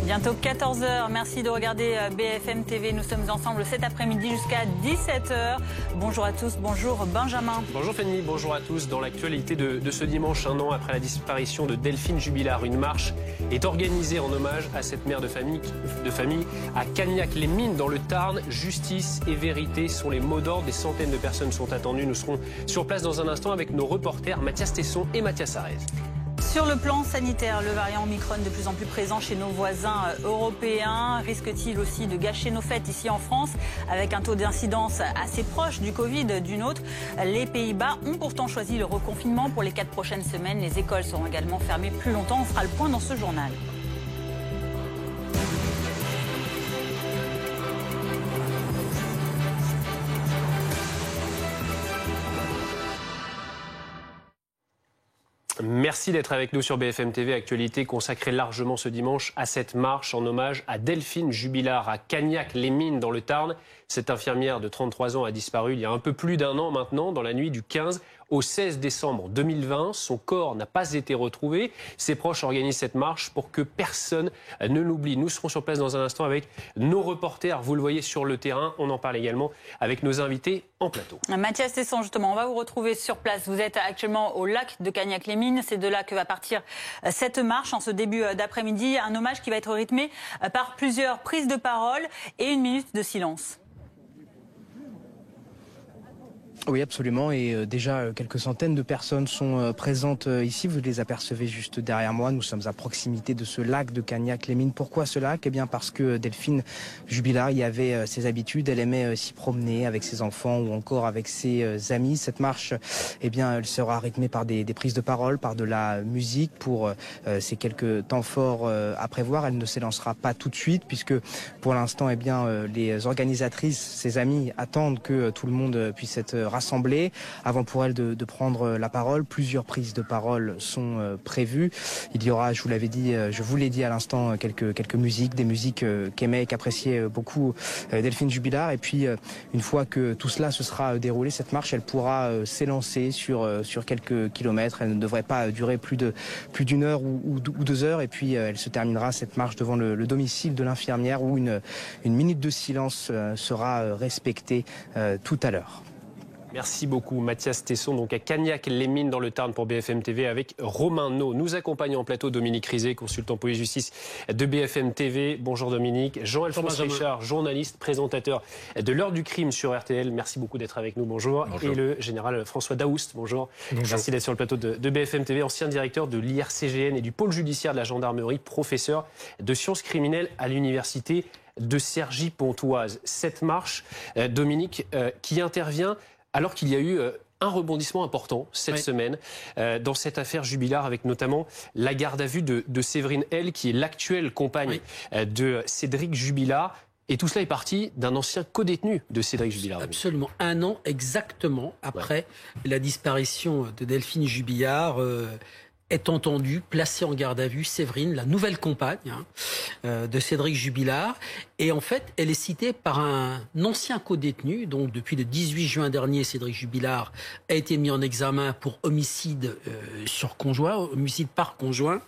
Bientôt 14 h. Merci de regarder BFM TV. Nous sommes ensemble cet après-midi jusqu'à 17 h. Bonjour à tous, bonjour Benjamin. Bonjour Fanny, bonjour à tous. Dans l'actualité de ce dimanche, un an après la disparition de Delphine Jubilard, une marche est organisée en hommage à cette mère de famille à Cagnac-les-Mines dans le Tarn. Justice et vérité sont les mots d'ordre. Des centaines de personnes sont attendues. Nous serons sur place dans un instant avec nos reporters Mathias Tesson et Mathias Sarez. Sur le plan sanitaire, le variant Omicron de plus en plus présent chez nos voisins européens risque-t-il aussi de gâcher nos fêtes ici en France avec un taux d'incidence assez proche du Covid du nôtre? Les Pays-Bas ont pourtant choisi le reconfinement pour les 4 prochaines semaines. Les écoles seront également fermées plus longtemps. On fera le point dans ce journal. Merci d'être avec nous sur BFM TV. Actualité consacrée largement ce dimanche à cette marche en hommage à Delphine Jubilard à Cagnac-les-Mines dans le Tarn. Cette infirmière de 33 ans a disparu il y a un peu plus d'un an maintenant, dans la nuit du 15 au 16 décembre 2020. Son corps n'a pas été retrouvé. Ses proches organisent cette marche pour que personne ne l'oublie. Nous serons sur place dans un instant avec nos reporters. Vous le voyez sur le terrain. On en parle également avec nos invités en plateau. Mathias Tesson, justement, on va vous retrouver sur place. Vous êtes actuellement au lac de Cagnac-les-Mines. C'est de là que va partir cette marche en ce début d'après-midi. Un hommage qui va être rythmé par plusieurs prises de parole et une minute de silence. Oui, absolument. Et déjà, quelques centaines de personnes sont présentes ici. Vous les apercevez juste derrière moi. Nous sommes à proximité de ce lac de Cagnac-les-Mines. Pourquoi ce lac? Eh bien, parce que Delphine Jubilard y avait ses habitudes. Elle aimait s'y promener avec ses enfants ou encore avec ses amis. Cette marche, eh bien, elle sera rythmée par des prises de parole, par de la musique. Pour ces quelques temps forts à prévoir, elle ne s'élancera pas tout de suite puisque, pour l'instant, eh bien, les organisatrices, ses amis, attendent que tout le monde puisse être rassemblés avant pour elle de prendre la parole. Plusieurs prises de parole sont prévues. Il y aura, je vous l'ai dit à l'instant, quelques musiques, des musiques qu'aimait et qu'appréciait beaucoup Delphine Jubilard. Et puis, une fois que tout cela se sera déroulé, cette marche, elle pourra s'élancer sur quelques kilomètres. Elle ne devrait pas durer plus d'une heure ou 2 heures. Et puis, elle se terminera, cette marche, devant le domicile de l'infirmière où une minute de silence sera respectée tout à l'heure. Merci beaucoup Mathias Tesson, donc à Cagnac-les-Mines dans le Tarn pour BFM TV avec Romain No. Nous accompagne en plateau Dominique Rizet, consultant police-justice de BFM TV. Bonjour Dominique. Jean-Alphonse Richard, journaliste, présentateur de l'heure du crime sur RTL. Merci beaucoup d'être avec nous. Bonjour. Et le général François Daoust. Bonjour. Merci d'être sur le plateau de BFM TV, ancien directeur de l'IRCGN et du pôle judiciaire de la gendarmerie, professeur de sciences criminelles à l'université de Cergy-Pontoise. Cette marche, Dominique, qui intervient alors qu'il y a eu un rebondissement important cette semaine dans cette affaire Jubilard, avec notamment la garde à vue de Séverine L, qui est l'actuelle compagne de Cédric Jubilard. Et tout cela est parti d'un ancien codétenu de Cédric Jubilard. Absolument. Un an exactement après la disparition de Delphine Jubilard, est entendue, placée en garde à vue, Séverine, la nouvelle compagne de Cédric Jubilard. Et en fait, elle est citée par un ancien codétenu. Donc, depuis le 18 juin dernier, Cédric Jubilard a été mis en examen pour homicide par conjoint,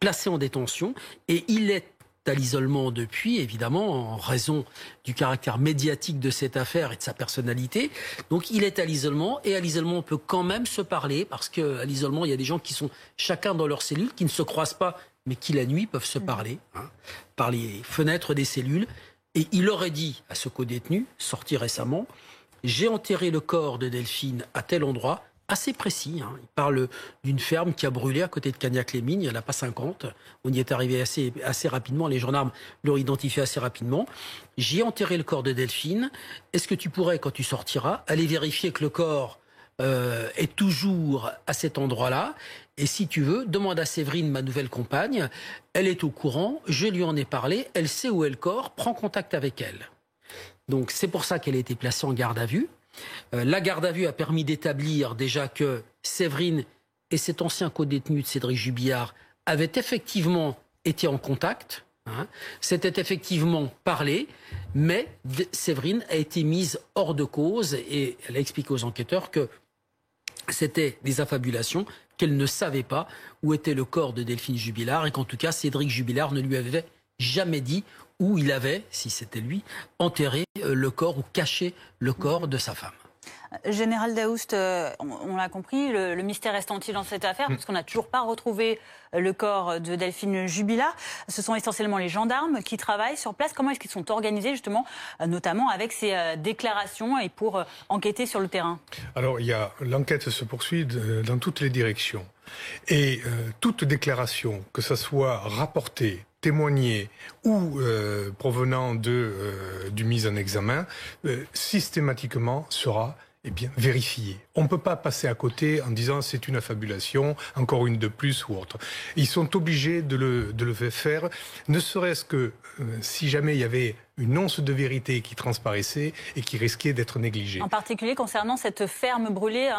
placé en détention. Et il est à l'isolement depuis, évidemment, en raison du caractère médiatique de cette affaire et de sa personnalité. Donc il est à l'isolement, et à l'isolement on peut quand même se parler, parce qu'à l'isolement il y a des gens qui sont chacun dans leur cellule, qui ne se croisent pas, mais qui la nuit peuvent se parler, par les fenêtres des cellules. Et il aurait dit à ce codétenu, sorti récemment, « J'ai enterré le corps de Delphine à tel endroit », assez précis. Il parle d'une ferme qui a brûlé à côté de Cagnac-les-Mines, il n'y en a pas 50. On y est arrivé assez rapidement, les gendarmes l'ont identifié assez rapidement. J'ai enterré le corps de Delphine. Est-ce que tu pourrais, quand tu sortiras, aller vérifier que le corps est toujours à cet endroit-là? Et si tu veux, demande à Séverine, ma nouvelle compagne, elle est au courant, je lui en ai parlé, elle sait où est le corps, prends contact avec elle. Donc c'est pour ça qu'elle a été placée en garde à vue. La garde à vue a permis d'établir déjà que Séverine et cet ancien codétenu de Cédric Jubilard avaient effectivement été en contact, s'étaient effectivement parlé, mais Séverine a été mise hors de cause et elle a expliqué aux enquêteurs que c'était des affabulations qu'elle ne savait pas où était le corps de Delphine Jubilard et qu'en tout cas, Cédric Jubilard ne lui avait jamais dit où il avait, si c'était lui, enterré le corps ou caché le corps de sa femme. Général Daoust, on l'a compris, le mystère reste entier dans cette affaire, parce qu'on n'a toujours pas retrouvé le corps de Delphine Jubilard. Ce sont essentiellement les gendarmes qui travaillent sur place. Comment est-ce qu'ils sont organisés, justement, notamment avec ces déclarations et pour enquêter sur le terrain? Alors, l'enquête se poursuit dans toutes les directions. Et toute déclaration, que ça soit rapportée, témoignée ou provenant du mise en examen, systématiquement sera vérifié. On ne peut pas passer à côté en disant c'est une affabulation, encore une de plus ou autre. Ils sont obligés de le faire, ne serait-ce que si jamais il y avait une once de vérité qui transparaissait et qui risquait d'être négligée. En particulier concernant cette ferme brûlée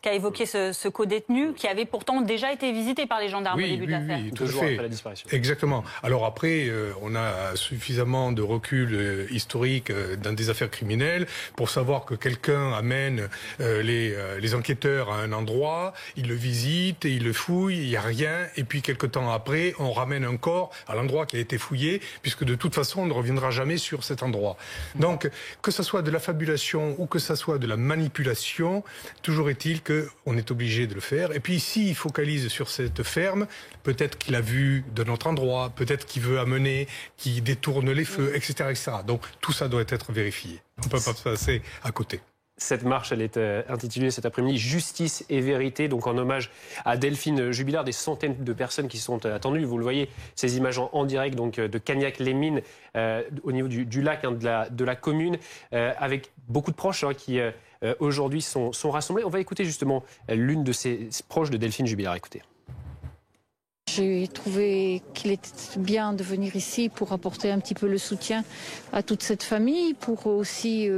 qu'a évoqué ce codétenu, qui avait pourtant déjà été visité par les gendarmes au début de l'affaire. Oui, tout à fait. Après la disparition. Exactement. Alors après, on a suffisamment de recul historique dans des affaires criminelles pour savoir que quelqu'un amène les enquêteurs à un endroit, ils le visitent, ils le fouillent, il n'y a rien, et puis quelque temps après, on ramène un corps à l'endroit qui a été fouillé, puisque de toute façon, on ne reviendra jamais sur cet endroit. Donc, que ce soit de la fabulation ou que ce soit de la manipulation, toujours est-il qu'on est obligé de le faire. Et puis, s'il focalise sur cette ferme, peut-être qu'il a vu de notre endroit, peut-être qu'il veut amener, qu'il détourne les feux, etc., etc. Donc, tout ça doit être vérifié. On ne peut pas passer à côté. Cette marche, elle est intitulée cet après-midi « Justice et vérité », donc en hommage à Delphine Jubilard. Des centaines de personnes qui sont attendues. Vous le voyez, ces images en direct donc, de Cagnac-les-Mines, au niveau du lac de la commune, avec beaucoup de proches qui aujourd'hui sont rassemblés. On va écouter justement l'une de ces proches de Delphine Jubilard. Écoutez. J'ai trouvé qu'il était bien de venir ici pour apporter un petit peu le soutien à toute cette famille, pour aussi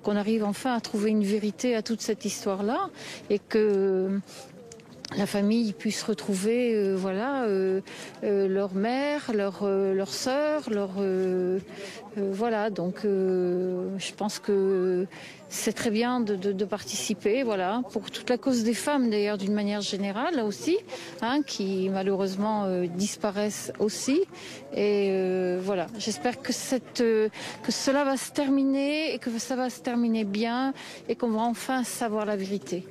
qu'on arrive enfin à trouver une vérité à toute cette histoire-là et que la famille puisse retrouver leur mère, leur sœur, donc je pense que c'est très bien de participer, pour toute la cause des femmes d'ailleurs d'une manière générale là aussi, qui malheureusement disparaissent aussi. Et j'espère que cela va se terminer et que ça va se terminer bien et qu'on va enfin savoir la vérité.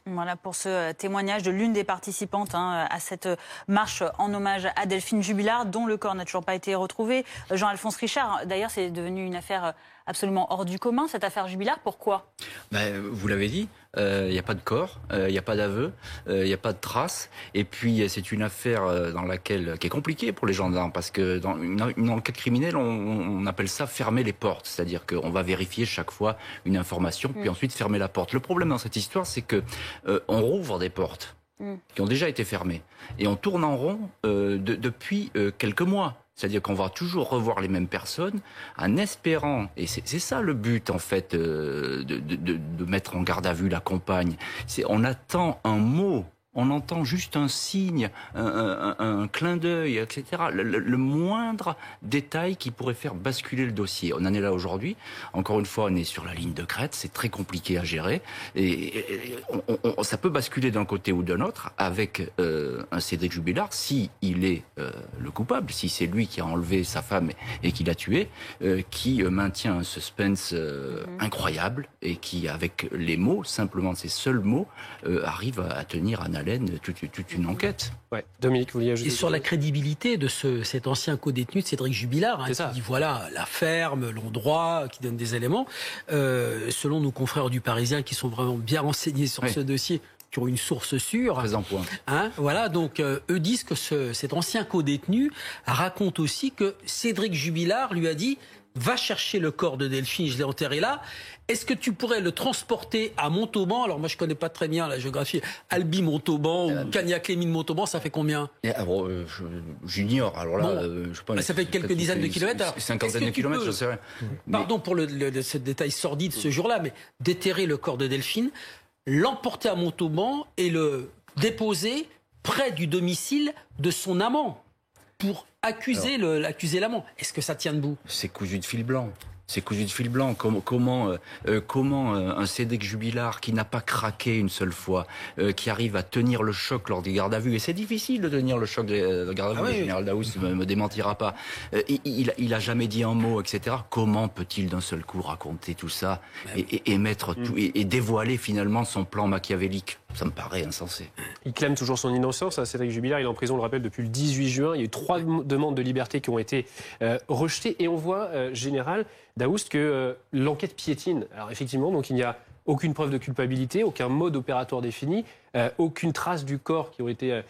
Voilà pour ce témoignage de l'une des participantes à cette marche en hommage à Delphine Jubilard, dont le corps n'a toujours pas été retrouvé. Jean-Alphonse Richard, d'ailleurs, c'est devenu une affaire absolument hors du commun, cette affaire Jubilard. Pourquoi ? Vous l'avez dit, il n'y a pas de corps, il n'y a pas d'aveu, il n'y a pas de traces. Et puis, c'est une affaire qui est compliquée pour les gendarmes, parce que dans une enquête criminelle, on appelle ça fermer les portes. C'est-à-dire qu'on va vérifier chaque fois une information, puis ensuite fermer la porte. Le problème dans cette histoire, c'est que on rouvre des portes qui ont déjà été fermées. Et on tourne en rond depuis quelques mois. C'est-à-dire qu'on va toujours revoir les mêmes personnes en espérant, et c'est ça le but en fait de mettre en garde à vue la compagne, on attend un mot, on entend juste un signe, un clin d'œil, etc. Le moindre détail qui pourrait faire basculer le dossier. On en est là aujourd'hui. Encore une fois, on est sur la ligne de crête. C'est très compliqué à gérer. Et ça peut basculer d'un côté ou d'un autre avec un Cédric Jubilard, si il est le coupable, si c'est lui qui a enlevé sa femme et qui l'a tuée, qui maintient un suspense incroyable et qui, avec les mots, simplement ces seuls mots, arrive à tenir en haleine toute une enquête. Ouais. Dominique, vous vouliez ajouter? Et sur la crédibilité de cet ancien codétenu de Cédric Jubilard, qui dit la ferme, l'endroit, qui donne des éléments. Selon nos confrères du Parisien qui sont vraiment bien renseignés sur ce dossier, qui ont une source sûre. Très en point. Donc eux disent que cet ancien codétenu raconte aussi que Cédric Jubilard lui a dit « Va chercher le corps de Delphine, je l'ai enterré là. Est-ce que tu pourrais le transporter à Montauban ?» Alors moi je connais pas très bien la géographie. Albi-Montauban ou Cagnac-les-Mines-Montauban, ça fait combien? J'ignore. Alors là, je pense. Ça fait quelques dizaines de kilomètres. Cinquantaine de kilomètres, je sais rien. Pardon pour ce détail sordide ce jour-là, mais déterrer le corps de Delphine, l'emporter à Montauban et le déposer près du domicile de son amant pour accuser l'amant. Est-ce que ça tient debout? C'est cousu de fil blanc. C'est cousu de fil blanc. Comment un Cédric Jubilard qui n'a pas craqué une seule fois, qui arrive à tenir le choc lors des gardes à vue, et c'est difficile de tenir le choc des gardes à vue, le général Daoust ne me démentira pas, il a jamais dit un mot, etc. Comment peut-il d'un seul coup raconter tout ça et mettre tout, et dévoiler finalement son plan machiavélique? Ça me paraît insensé. Il clame toujours son innocence, Cédric Jubilard. Il est en prison, on le rappelle, depuis le 18 juin. Il y a eu 3 demandes de liberté qui ont été rejetées. Et on voit, général Daoust, que l'enquête piétine. Alors effectivement, donc il n'y a aucune preuve de culpabilité, aucun mode opératoire défini, aucune trace du corps qui aurait été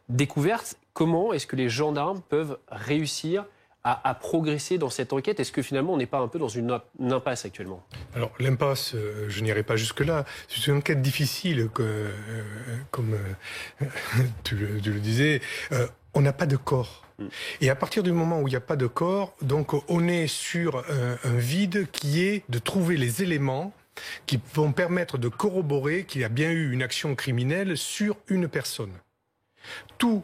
découverte. Comment est-ce que les gendarmes peuvent réussir à progresser dans cette enquête? Est-ce que finalement on n'est pas un peu dans une impasse actuellement? Alors l'impasse, je n'irai pas jusque-là. C'est une enquête difficile, comme tu le disais. On n'a pas de corps. Et à partir du moment où il n'y a pas de corps, donc on est sur un vide qui est de trouver les éléments qui vont permettre de corroborer qu'il y a bien eu une action criminelle sur une personne. Tout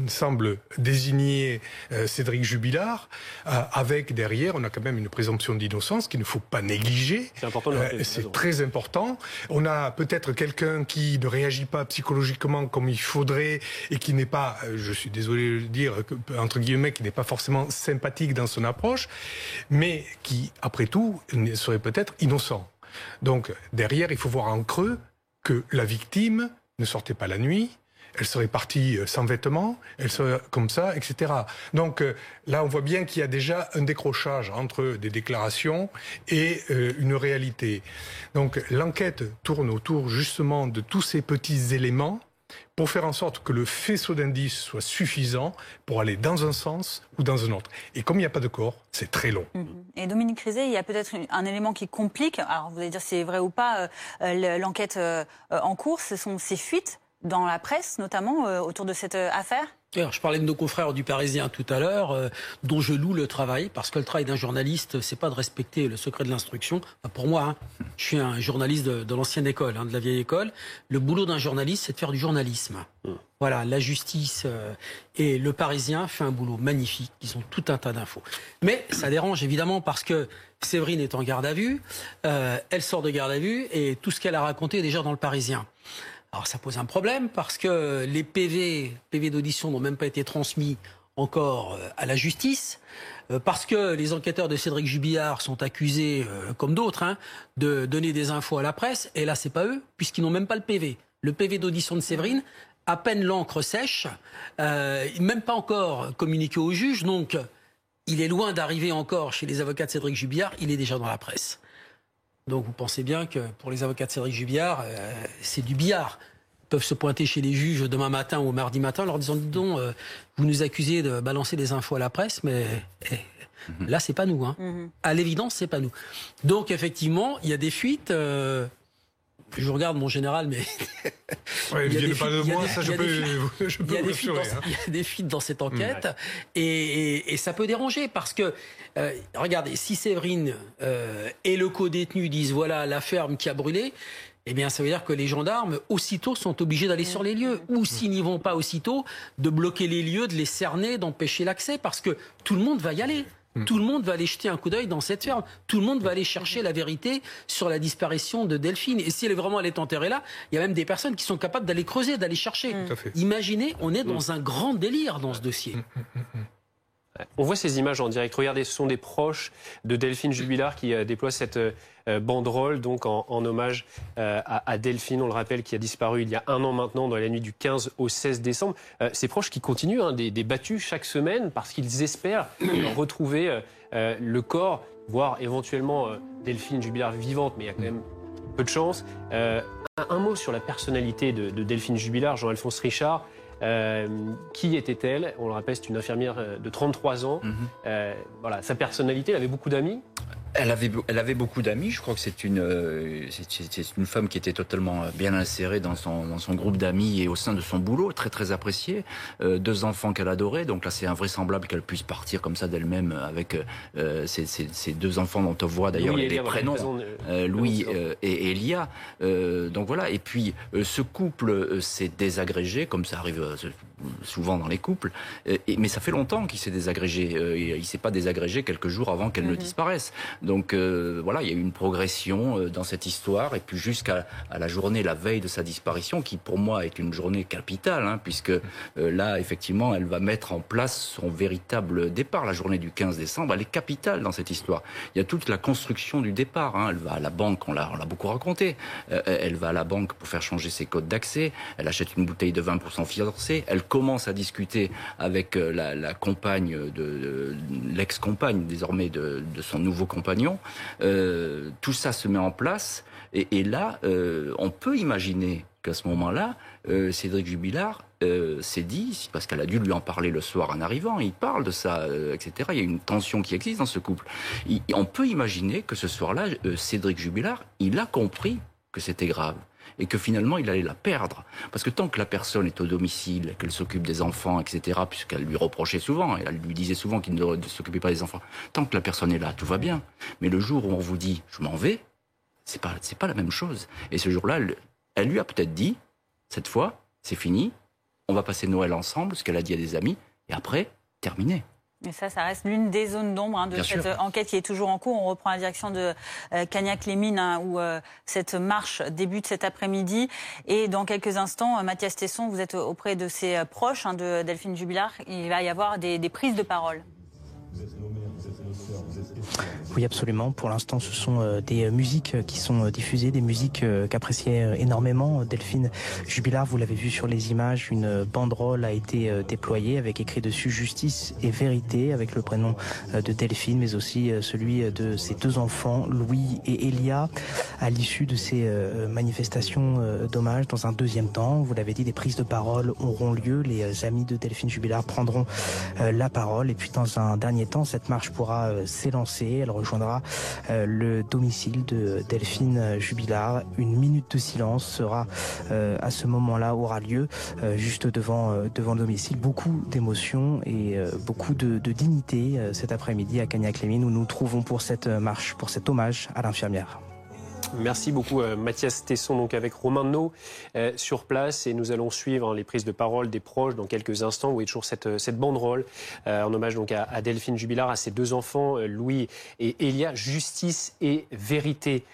semble désigner Cédric Jubilard, avec derrière, on a quand même une présomption d'innocence qu'il ne faut pas négliger. C'est important de le rappeler, c'est très important. On a peut-être quelqu'un qui ne réagit pas psychologiquement comme il faudrait et qui n'est pas, je suis désolé de le dire, entre guillemets, qui n'est pas forcément sympathique dans son approche, mais qui, après tout, serait peut-être innocent. Donc, derrière, il faut voir en creux que la victime ne sortait pas la nuit, elle serait partie sans vêtements, elle serait comme ça, etc. Donc là, on voit bien qu'il y a déjà un décrochage entre des déclarations et une réalité. Donc l'enquête tourne autour justement de tous ces petits éléments pour faire en sorte que le faisceau d'indices soit suffisant pour aller dans un sens ou dans un autre. Et comme il n'y a pas de corps, c'est très long. Et Dominique Rizet, il y a peut-être un élément qui complique, alors vous allez dire si c'est vrai ou pas, l'enquête en cours, ce sont ces fuites dans la presse, notamment autour de cette affaire? Alors, je parlais de nos confrères du Parisien tout à l'heure, dont je loue le travail, parce que le travail d'un journaliste, c'est pas de respecter le secret de l'instruction. Enfin, pour moi, je suis un journaliste de l'ancienne école, de la vieille école. Le boulot d'un journaliste, c'est de faire du journalisme. Voilà, la justice et le Parisien fait un boulot magnifique. Ils ont tout un tas d'infos. Mais ça dérange évidemment parce que Séverine est en garde à vue, elle sort de garde à vue et tout ce qu'elle a raconté est déjà dans le Parisien. Alors ça pose un problème parce que les PV d'audition n'ont même pas été transmis encore à la justice, parce que les enquêteurs de Cédric Jubilard sont accusés, comme d'autres, de donner des infos à la presse, et là c'est pas eux, puisqu'ils n'ont même pas le PV. Le PV d'audition de Séverine, à peine l'encre sèche, même pas encore communiqué au juge, donc il est loin d'arriver encore chez les avocats de Cédric Jubilard, il est déjà dans la presse. Donc vous pensez bien que pour les avocats de Cédric Jubilard, c'est du billard. Ils peuvent se pointer chez les juges demain matin ou mardi matin en leur disant, dis donc, vous nous accusez de balancer des infos à la presse, mais là c'est pas nous. À l'évidence, c'est pas nous. Donc effectivement, il y a des fuites. Je regarde mon général, mais il y a des fuites dans cette enquête, et ça peut déranger parce que regardez, si Séverine et le co-détenu disent voilà la ferme qui a brûlé, eh bien ça veut dire que les gendarmes aussitôt sont obligés d'aller sur les lieux, ou s'ils n'y vont pas aussitôt, de bloquer les lieux, de les cerner, d'empêcher l'accès, parce que tout le monde va y aller. Tout le monde va aller jeter un coup d'œil dans cette ferme. Tout le monde va aller chercher la vérité sur la disparition de Delphine. Et si elle est enterrée là, il y a même des personnes qui sont capables d'aller creuser, d'aller chercher. Imaginez, on est dans un grand délire dans ce dossier. On voit ces images en direct. Regardez, ce sont des proches de Delphine Jubilard qui déploient cette banderole donc en hommage à Delphine, on le rappelle, qui a disparu il y a 1 an maintenant, dans la nuit du 15 au 16 décembre. Ces proches qui continuent des battues chaque semaine parce qu'ils espèrent retrouver le corps, voire éventuellement Delphine Jubilard vivante, mais il y a quand même peu de chance. Un mot sur la personnalité de Delphine Jubilard, Jean-Alphonse Richard. Qui était-elle? On le rappelle, c'est une infirmière de 33 ans. Voilà, sa personnalité, elle avait beaucoup d'amis. Elle avait beaucoup d'amis. Je crois que c'est une femme qui était totalement bien insérée dans son groupe d'amis et au sein de son boulot, très très appréciée. 2 enfants qu'elle adorait. Donc là, c'est invraisemblable qu'elle puisse partir comme ça d'elle-même avec ces 2 enfants dont on voit d'ailleurs les prénoms, Louis et Elia. Donc voilà. Et puis ce couple s'est désagrégé, comme ça arrive souvent dans les couples. Mais ça fait longtemps qu'il s'est désagrégé. Il s'est pas désagrégé quelques jours avant qu'elle ne disparaisse. Donc voilà, il y a eu une progression dans cette histoire. Et puis jusqu'à la journée, la veille de sa disparition, qui pour moi est une journée capitale, hein, puisque là, effectivement, elle va mettre en place son véritable départ. La journée du 15 décembre, elle est capitale dans cette histoire. Il y a toute la construction du départ. Hein. Elle va à la banque, on l'a beaucoup raconté. Elle va à la banque pour faire changer ses codes d'accès. Elle achète une bouteille de vin pour son fiancé. Elle commence à discuter avec la compagne, l'ex-compagne désormais de son nouveau compagnon. Tout ça se met en place. Et là, on peut imaginer qu'à ce moment-là, Cédric Jubilard s'est dit, parce qu'elle a dû lui en parler le soir en arrivant, il parle de ça, etc. Il y a une tension qui existe dans ce couple. On peut imaginer que ce soir-là, Cédric Jubilard, il a compris que c'était grave et que finalement il allait la perdre. Parce que tant que la personne est au domicile, qu'elle s'occupe des enfants, etc., puisqu'elle lui reprochait souvent, et elle lui disait souvent qu'il ne s'occupait pas des enfants, tant que la personne est là, tout va bien. Mais le jour où on vous dit « je m'en vais », c'est pas la même chose. Et ce jour-là, elle lui a peut-être dit, cette fois, c'est fini, on va passer Noël ensemble, ce qu'elle a dit à des amis, et après, terminé. Et ça reste l'une des zones d'ombre de cette enquête qui est toujours en cours. On reprend la direction de Cagnac-les-Mines, où cette marche débute cet après-midi. Et dans quelques instants, Mathias Tesson, vous êtes auprès de ses proches, de Delphine Jubilard. Il va y avoir des prises de parole. Oui, absolument. Pour l'instant, ce sont des musiques qui sont diffusées, des musiques qu'appréciait énormément Delphine Jubilard. Vous l'avez vu sur les images, une banderole a été déployée avec écrit dessus « Justice et vérité » avec le prénom de Delphine, mais aussi celui de ses deux enfants, Louis et Elia. À l'issue de ces manifestations d'hommage, dans un deuxième temps, vous l'avez dit, des prises de parole auront lieu. Les amis de Delphine Jubilard prendront la parole. Et puis, dans un dernier temps, cette marche pourra s'élancer. Elle rejoindra le domicile de Delphine Jubilard. Une minute de silence sera à ce moment-là, aura lieu juste devant le domicile. Beaucoup d'émotions et beaucoup de dignité cet après-midi à Cagnac-les-Mines où nous nous trouvons pour cette marche, pour cet hommage à l'infirmière. Merci beaucoup Mathias Tesson, donc avec Romain No sur place, et nous allons suivre les prises de parole des proches dans quelques instants. Vous voyez toujours cette banderole en hommage donc à Delphine Jubilard, à ses deux enfants Louis et Elia. Justice et vérité,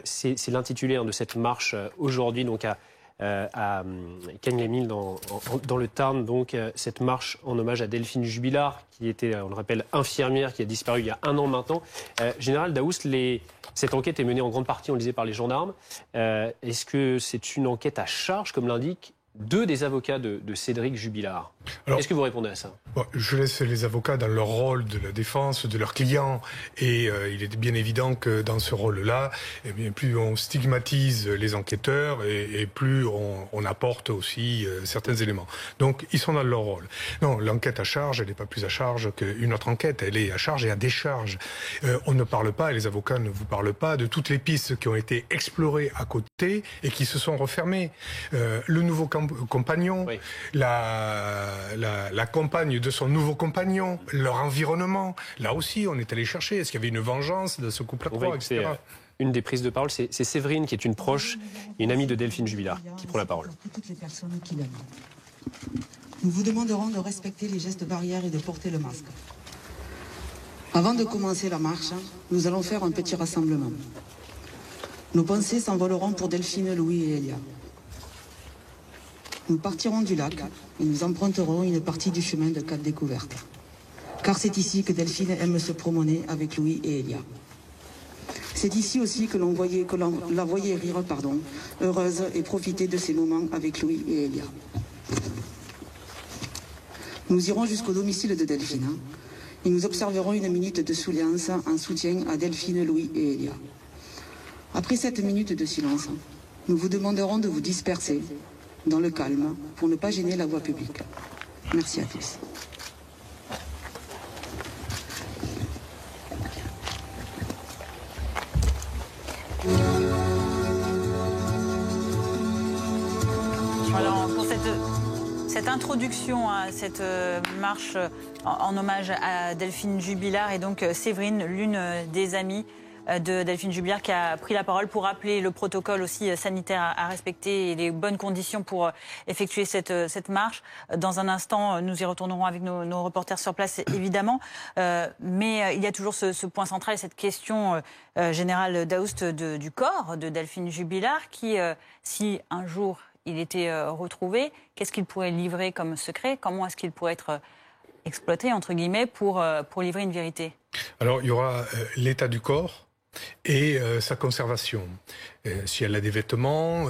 c'est l'intitulé de cette marche aujourd'hui donc à Cagnes-les-Mines dans le Tarn, donc cette marche en hommage à Delphine Jubilard qui était, on le rappelle, infirmière, qui a disparu il y a 1 an maintenant. Général Daoust, cette enquête est menée en grande partie, on le disait, par les gendarmes. Est-ce que c'est une enquête à charge, comme l'indiquent deux des avocats de Cédric Jubilard? Est-ce que vous répondez à ça? Je laisse les avocats dans leur rôle de la défense de leurs clients. Et il est bien évident que dans ce rôle-là, eh bien, plus on stigmatise les enquêteurs et plus on apporte aussi certains éléments. Donc, ils sont dans leur rôle. Non, l'enquête à charge, elle n'est pas plus à charge qu'une autre enquête. Elle est à charge et à décharge. On ne parle pas, et les avocats ne vous parlent pas, de toutes les pistes qui ont été explorées à côté et qui se sont refermées. Le nouveau compagnon, oui. La compagne de son nouveau compagnon, leur environnement. Là aussi, on est allé chercher. Est-ce qu'il y avait une vengeance de ce couple à trois, etc. Une des prises de parole, c'est Séverine, qui est une proche, une amie de Delphine Jubilard, qui prend la parole. Toutes les personnes qui l'aiment. Nous vous demanderons de respecter les gestes barrières et de porter le masque. Avant de commencer la marche, nous allons faire un petit rassemblement. Nos pensées s'envoleront pour Delphine, Louis et Elia. Nous partirons du lac et nous emprunterons une partie du chemin de Cap Découverte. Car c'est ici que Delphine aime se promener avec Louis et Elia. C'est ici aussi que la voyait rire, heureuse et profiter de ces moments avec Louis et Elia. Nous irons jusqu'au domicile de Delphine et nous observerons une minute de silence en soutien à Delphine, Louis et Elia. Après cette minute de silence, nous vous demanderons de vous disperser dans le calme, pour ne pas gêner la voie publique. Merci à tous. Alors, pour cette introduction à cette marche en hommage à Delphine Jubilard, et donc Séverine, l'une des amies de Delphine Jubilard qui a pris la parole pour rappeler le protocole aussi sanitaire à respecter et les bonnes conditions pour effectuer cette marche. Dans un instant, nous y retournerons avec nos reporters sur place, évidemment. Mais il y a toujours ce point central, cette question générale Daoust du corps de Delphine Jubilard qui, si un jour il était retrouvé, qu'est-ce qu'il pourrait livrer comme secret? Comment est-ce qu'il pourrait être exploité, entre guillemets, pour livrer une vérité? Alors, il y aura l'état du corps et sa conservation. Si elle a des vêtements,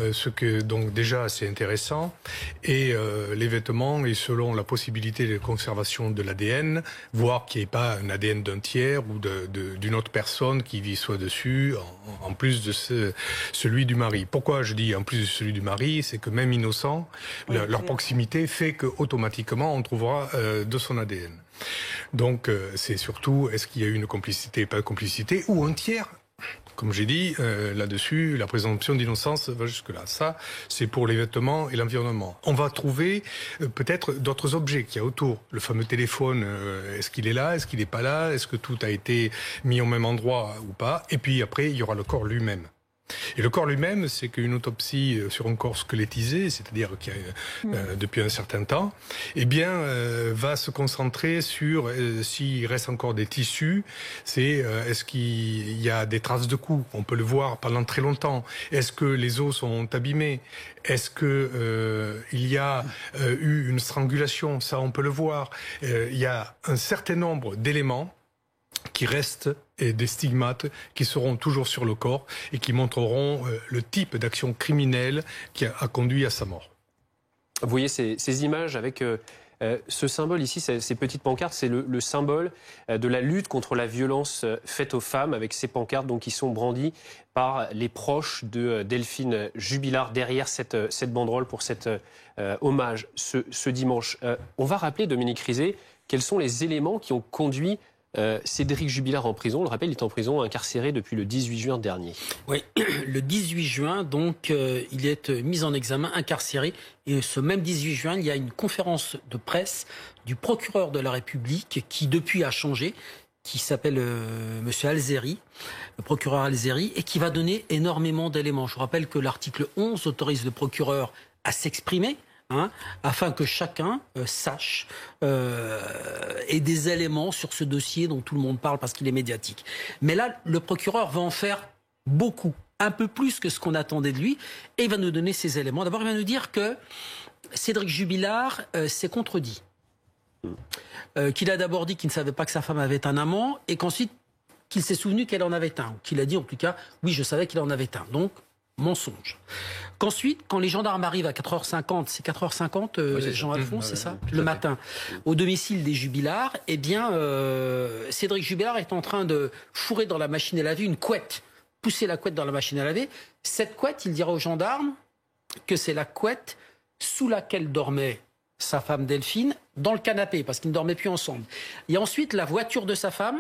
donc déjà c'est intéressant, et les vêtements, et selon la possibilité de conservation de l'ADN, voir qu'il n'y ait pas un ADN d'un tiers ou d'une autre personne qui vit soit dessus, en plus de celui du mari. Pourquoi je dis en plus de celui du mari? C'est que même innocent, leur proximité fait qu'automatiquement on trouvera de son ADN. Donc c'est surtout, est-ce qu'il y a eu une complicité, pas de complicité, ou un tiers? Comme j'ai dit, là-dessus, la présomption d'innocence va jusque-là. Ça, c'est pour les vêtements et l'environnement. On va trouver peut-être d'autres objets qu'il y a autour. Le fameux téléphone, est-ce qu'il est là? Est-ce qu'il n'est pas là? Est-ce que tout a été mis au même endroit ou pas? Et puis après, il y aura le corps lui-même. Et le corps lui-même, c'est qu'une autopsie sur un corps squelettisé, c'est-à-dire qui depuis un certain temps, eh bien, va se concentrer sur s'il reste encore des tissus, est-ce qu'il y a des traces de coups? On peut le voir pendant très longtemps. Est-ce que les os sont abîmés? Est-ce que il y a eu une strangulation? Ça, on peut le voir. Il y a un certain nombre d'éléments qui restent et des stigmates qui seront toujours sur le corps et qui montreront le type d'action criminelle qui a conduit à sa mort. Vous voyez ces images avec ce symbole ici, ces petites pancartes, c'est le symbole de la lutte contre la violence faite aux femmes, avec ces pancartes donc, qui sont brandies par les proches de Delphine Jubilard derrière cette banderole pour cet hommage ce dimanche. On va rappeler, Dominique Rizet, quels sont les éléments qui ont conduit Cédric Jubilard en prison. On le rappelle, il est en prison incarcéré depuis le 18 juin dernier. Oui, le 18 juin, donc, il est mis en examen, incarcéré. Et ce même 18 juin, il y a une conférence de presse du procureur de la République qui, depuis, a changé, qui s'appelle Monsieur Alzeri, le procureur Alzeri, et qui va donner énormément d'éléments. Je vous rappelle que l'article 11 autorise le procureur à s'exprimer, afin que chacun sache ait des éléments sur ce dossier dont tout le monde parle parce qu'il est médiatique. Mais là, le procureur va en faire beaucoup, un peu plus que ce qu'on attendait de lui, et il va nous donner ces éléments. D'abord, il va nous dire que Cédric Jubilard s'est contredit. Qu'il a d'abord dit qu'il ne savait pas que sa femme avait un amant, et qu'ensuite, qu'il s'est souvenu qu'elle en avait un. Qu'il a dit en tout cas, oui, je savais qu'il en avait un. Donc, mensonge. Qu'ensuite, quand les gendarmes arrivent à 4h50, c'est 4h50, oui, Jean-Alphonse, c'est ça, le matin, au domicile des Jubilard, eh bien, Cédric Jubilard est en train de fourrer dans la machine à laver une couette, pousser la couette dans la machine à laver. Cette couette, il dira aux gendarmes que c'est la couette sous laquelle dormait sa femme Delphine, dans le canapé, parce qu'ils ne dormaient plus ensemble. Et ensuite, la voiture de sa femme,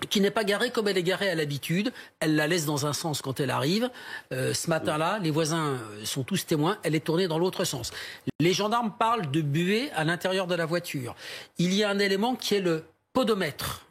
qui n'est pas garée comme elle est garée à l'habitude. Elle la laisse dans un sens quand elle arrive. Ce matin-là, les voisins sont tous témoins. Elle est tournée dans l'autre sens. Les gendarmes parlent de buée à l'intérieur de la voiture. Il y a un élément qui est le podomètre.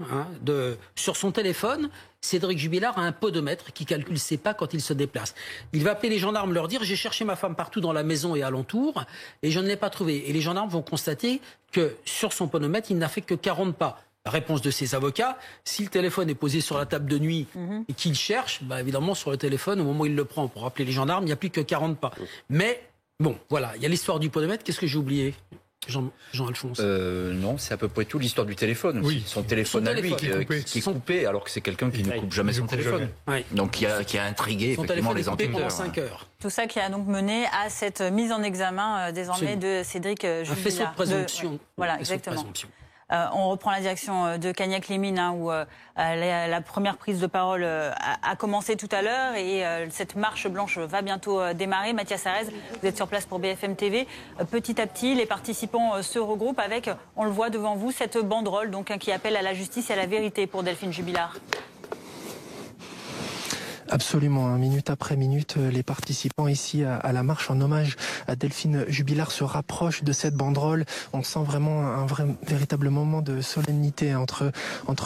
Sur son téléphone, Cédric Jubilard a un podomètre qui calcule ses pas quand il se déplace. Il va appeler les gendarmes, leur dire « J'ai cherché ma femme partout dans la maison et alentour et je ne l'ai pas trouvée ». Et les gendarmes vont constater que sur son podomètre, il n'a fait que 40 pas. La réponse de ses avocats, si le téléphone est posé sur la table de nuit et qu'il cherche, évidemment, sur le téléphone, au moment où il le prend pour appeler les gendarmes, il n'y a plus que 40 pas. Mais, bon, voilà, il y a l'histoire du podomètre. Qu'est-ce que j'ai oublié, Jean-Alphonse? Non, c'est à peu près tout l'histoire du téléphone. Oui. Son téléphone à lui, qui est coupé, alors que c'est quelqu'un qui ne coupe jamais son téléphone. Oui. Donc, qui a intrigué effectivement les enquêteurs. Pendant 5 heures. Tout ça qui a donc mené à cette mise en examen désormais de Cédric Jubilard. Un faisceau de présomption. Voilà, exactement. On reprend la direction de Cagnac-les-Mines, où la première prise de parole a commencé tout à l'heure et cette marche blanche va bientôt démarrer. Mathias Sarrez, vous êtes sur place pour BFM TV. Petit à petit, les participants se regroupent avec, on le voit devant vous, cette banderole donc, qui appelle à la justice et à la vérité pour Delphine Jubilard. Absolument, hein. Minute après minute, les participants ici à la marche en hommage à Delphine Jubilard se rapprochent de cette banderole. On sent vraiment un véritable moment de solennité entre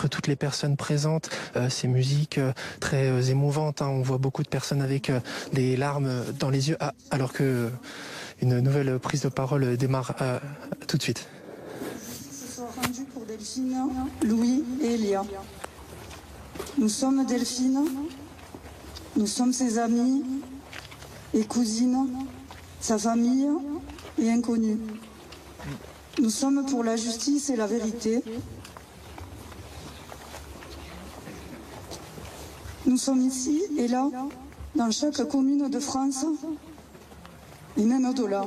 toutes les personnes présentes. Ces musiques très émouvantes, hein. On voit beaucoup de personnes avec des larmes dans les yeux, alors que une nouvelle prise de parole démarre tout de suite. Ce soir rendu pour Delphine, Louis et Elia. Nous sommes Delphine. Nous sommes ses amis et cousines, sa famille et inconnus. Nous sommes pour la justice et la vérité. Nous sommes ici et là, dans chaque commune de France et même au-delà.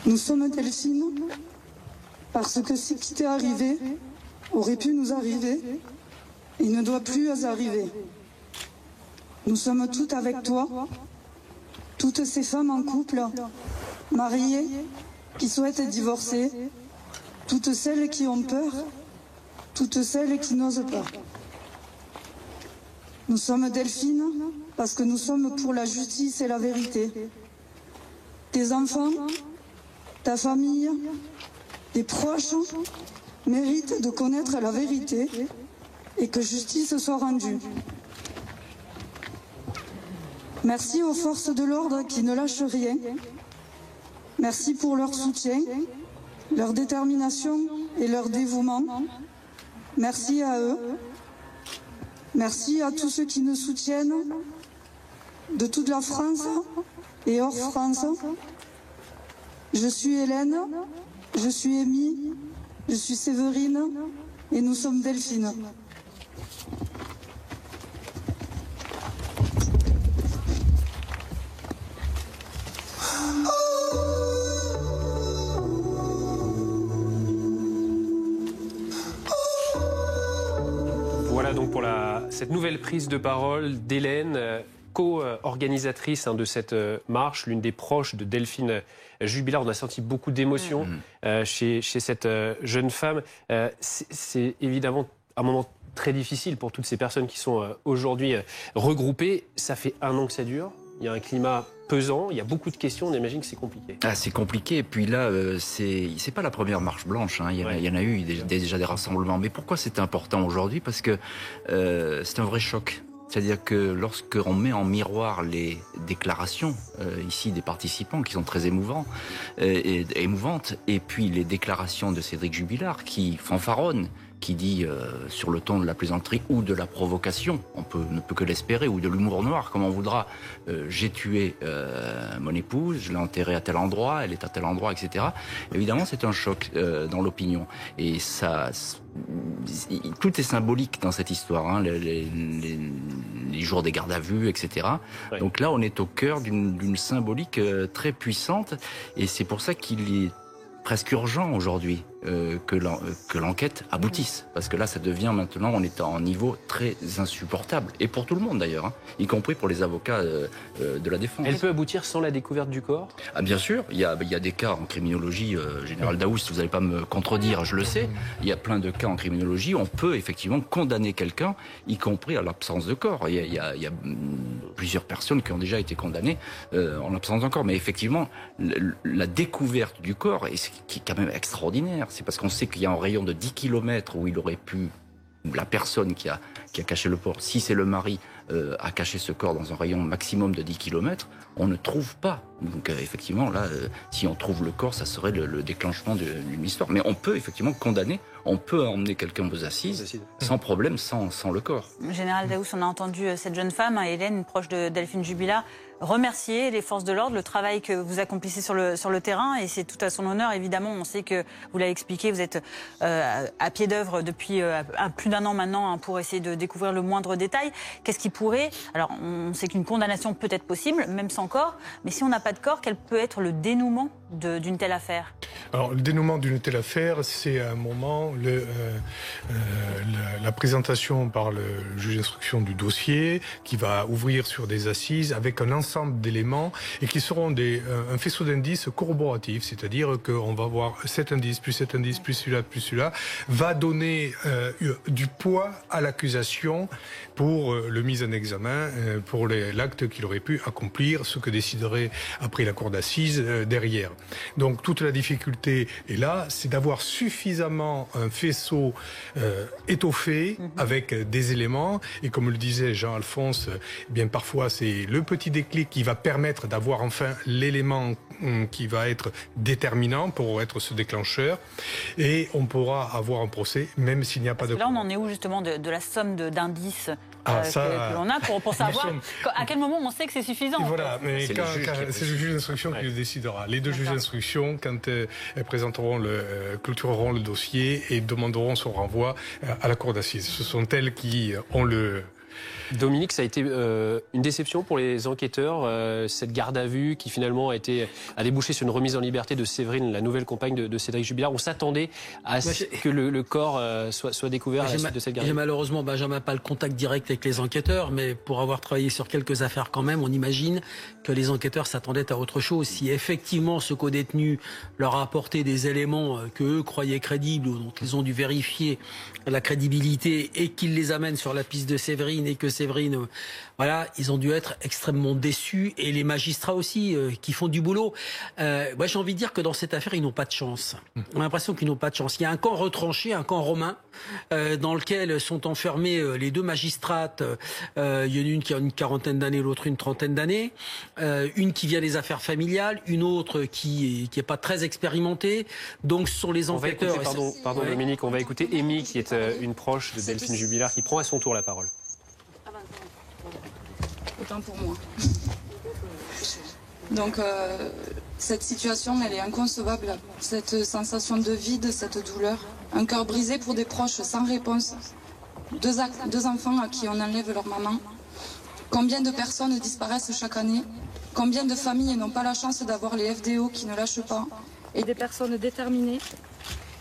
Nous sommes Delphine parce que ce qui t'est arrivé aurait pu nous arriver et ne doit plus arriver. Nous sommes toutes avec toi, toutes ces femmes en couple, mariées, qui souhaitent divorcer, toutes celles qui ont peur, toutes celles qui n'osent pas. Nous sommes Delphine parce que nous sommes pour la justice et la vérité. Tes enfants, ta famille, tes proches méritent de connaître la vérité et que justice soit rendue. Merci aux forces de l'ordre qui ne lâchent rien. Merci pour leur soutien, leur détermination et leur dévouement. Merci à eux. Merci à tous ceux qui nous soutiennent de toute la France et hors France. Je suis Hélène, je suis Amy, je suis Séverine et nous sommes Delphine. Voilà donc pour cette nouvelle prise de parole d'Hélène, co-organisatrice de cette marche, l'une des proches de Delphine Jubilard. On a senti beaucoup d'émotion chez cette jeune femme. C'est évidemment un moment très difficile pour toutes ces personnes qui sont aujourd'hui regroupées. Ça fait 1 an que ça dure. Il y a un climat pesant, il y a beaucoup de questions, on imagine que c'est compliqué. Ah, c'est compliqué, et puis là, c'est pas la première marche blanche, hein. Il y en a eu déjà des rassemblements. Mais pourquoi c'est important aujourd'hui? Parce que c'est un vrai choc. C'est-à-dire que lorsqu'on met en miroir les déclarations ici des participants, qui sont très émouvantes, et puis les déclarations de Cédric Jubilard, qui fanfaronnent, qui dit sur le ton de la plaisanterie ou de la provocation, ne peut que l'espérer, ou de l'humour noir, comme on voudra. J'ai tué mon épouse, je l'ai enterrée à tel endroit, elle est à tel endroit, etc. Évidemment, c'est un choc dans l'opinion. Et ça, tout est symbolique dans cette histoire, hein, les jours des gardes à vue, etc. Ouais. Donc là, on est au cœur d'une symbolique très puissante, et c'est pour ça qu'il est presque urgent aujourd'hui que l'enquête aboutisse. Parce que là, ça devient maintenant, on est à un niveau très insupportable. Et pour tout le monde d'ailleurs, hein, y compris pour les avocats de la défense. Elle peut aboutir sans la découverte du corps? Ah, bien sûr, il y a des cas en criminologie, Général Daoust, vous n'allez pas me contredire, je le sais, il y a plein de cas en criminologie, on peut effectivement condamner quelqu'un, y compris à l'absence de corps. Il y a plusieurs personnes qui ont déjà été condamnées en absence de corps. Mais effectivement, la découverte du corps, et ce qui est quand même extraordinaire, c'est parce qu'on sait qu'il y a un rayon de 10 km où il aurait pu, la personne qui a caché le corps, si c'est le mari, a caché ce corps dans un rayon maximum de 10 km, on ne trouve pas. Donc effectivement, là, si on trouve le corps, ça serait le déclenchement d'une histoire. Mais on peut effectivement condamner, on peut emmener quelqu'un aux assises sans problème, sans le corps. Général Daoust, on a entendu cette jeune femme, Hélène, proche de Delphine Jubilard, remercier les forces de l'ordre, le travail que vous accomplissez sur le terrain, et c'est tout à son honneur. Évidemment, on sait que, vous l'avez expliqué, vous êtes à pied d'œuvre depuis plus d'1 an maintenant, hein, pour essayer de découvrir le moindre détail. Qu'est-ce qui pourrait... Alors, on sait qu'une condamnation peut être possible, même sans corps, mais si on n'a pas de corps, quel peut être le dénouement d'une telle affaire? Alors, le dénouement d'une telle affaire, c'est à un moment la présentation par le juge d'instruction du dossier qui va ouvrir sur des assises avec un ensemble d'éléments et qui seront un faisceau d'indices corroboratifs, c'est-à-dire qu'on va voir cet indice, plus celui-là, va donner du poids à l'accusation pour le mise en examen, pour l'acte qu'il aurait pu accomplir, ce que déciderait après la cour d'assises derrière. Donc toute la difficulté est là, c'est d'avoir suffisamment un faisceau étoffé avec des éléments. Et comme le disait Jean-Alphonse, eh bien parfois c'est le petit déclic qui va permettre d'avoir enfin l'élément qui va être déterminant pour être ce déclencheur. Et on pourra avoir un procès même s'il n'y a pas de... Là, on en est où justement de la somme d'indices que l'on a pour savoir à quel moment on sait que c'est suffisant? Voilà, mais c'est le juge d'instruction qui le décidera. Les deux juges d'instruction, quand elles clôtureront le dossier et demanderont son renvoi à la cour d'assises. Ce sont elles qui ont le... Dominique, ça a été une déception pour les enquêteurs, cette garde à vue qui finalement a débouché sur une remise en liberté de Séverine, la nouvelle compagne de Cédric Jubilard. On s'attendait à ce que le corps soit découvert à la suite de cette garde à vue. J'ai malheureusement, Benjamin, pas le contact direct avec les enquêteurs, mais pour avoir travaillé sur quelques affaires quand même, on imagine que les enquêteurs s'attendaient à autre chose. Si effectivement ce co-détenu leur a apporté des éléments qu'eux croyaient crédibles ou dont ils ont dû vérifier la crédibilité et qu'ils les amènent sur la piste de Séverine et que Séverine, voilà, ils ont dû être extrêmement déçus et les magistrats aussi qui font du boulot. Moi, j'ai envie de dire que dans cette affaire, ils n'ont pas de chance. On a l'impression qu'ils n'ont pas de chance. Il y a un camp retranché, un camp romain, dans lequel sont enfermés les deux magistrates. Il y en a une qui a une quarantaine d'années, l'autre une trentaine d'années. Une qui vient des affaires familiales, une autre qui est pas très expérimentée. Donc, ce sont les enquêteurs. Pardon Dominique, on va écouter Amy, qui est une proche de Delphine Jubilard, qui prend à son tour la parole. Autant pour moi. Donc cette situation, elle est inconcevable. Cette sensation de vide, cette douleur. Un cœur brisé pour des proches sans réponse. Deux enfants à qui on enlève leur maman. Combien de personnes disparaissent chaque année? Combien de familles n'ont pas la chance d'avoir les FDO qui ne lâchent pas? Et des personnes déterminées.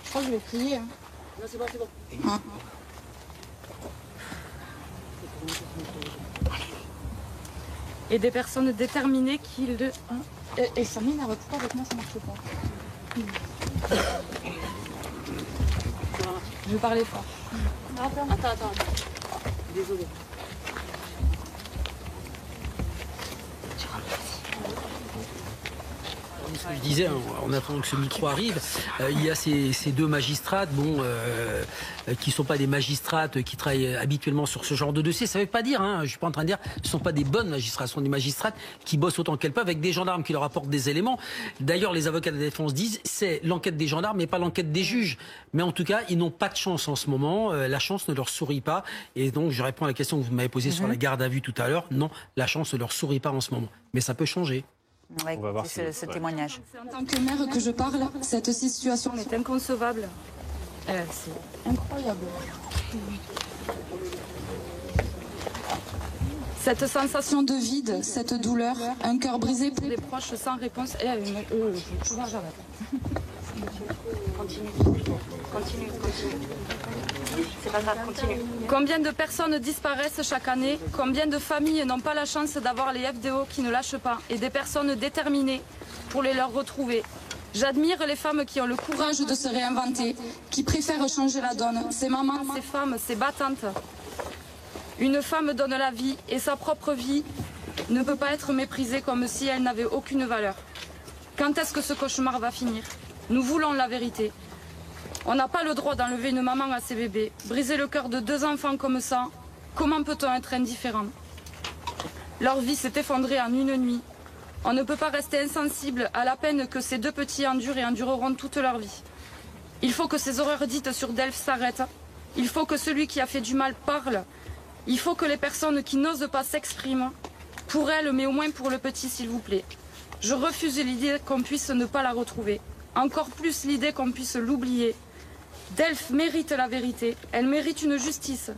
Je crois que je vais prier. Hein. Non, c'est bon, c'est bon. Ah. Et des personnes déterminées qui le... Et ça m'énerve, pourquoi avec moi ça marche pas? Je vais parler fort. Attends. Désolée. Ce que je disais, en attendant que ce micro arrive, il y a ces deux magistrates, qui ne sont pas des magistrates qui travaillent habituellement sur ce genre de dossier. Ça ne veut pas dire, je ne suis pas en train de dire, ce ne sont pas des bonnes magistrates, ce sont des magistrates qui bossent autant qu'elles peuvent avec des gendarmes qui leur apportent des éléments. D'ailleurs, les avocats de la défense disent, c'est l'enquête des gendarmes, mais pas l'enquête des juges. Mais en tout cas, ils n'ont pas de chance en ce moment. La chance ne leur sourit pas. Et donc, je réponds à la question que vous m'avez posée sur la garde à vue tout à l'heure. Non, la chance ne leur sourit pas en ce moment. Mais ça peut changer. On va voir ce témoignage. C'est en tant que mère que je parle. Cette situation est inconcevable. C'est incroyable. Cette sensation de vide, cette douleur, un cœur brisé pour des proches sans réponse. Continue. C'est pas grave, continue. Combien de personnes disparaissent chaque année? Combien de familles n'ont pas la chance d'avoir les FDO qui ne lâchent pas? Et des personnes déterminées pour les leur retrouver. J'admire les femmes qui ont le courage de se réinventer, qui préfèrent changer la donne. Ces mamans, ces femmes, ces battantes. Une femme donne la vie et sa propre vie ne peut pas être méprisée comme si elle n'avait aucune valeur. Quand est-ce que ce cauchemar va finir? Nous voulons la vérité. On n'a pas le droit d'enlever une maman à ses bébés. Briser le cœur de deux enfants comme ça, comment peut-on être indifférent? Leur vie s'est effondrée en une nuit. On ne peut pas rester insensible à la peine que ces deux petits endurent et endureront toute leur vie. Il faut que ces horreurs dites sur Delphes s'arrêtent. Il faut que celui qui a fait du mal parle. Il faut que les personnes qui n'osent pas s'expriment. Pour elle, mais au moins pour le petit, s'il vous plaît. Je refuse l'idée qu'on puisse ne pas la retrouver. Encore plus l'idée qu'on puisse l'oublier. Delphes mérite la vérité. Elle mérite une justice.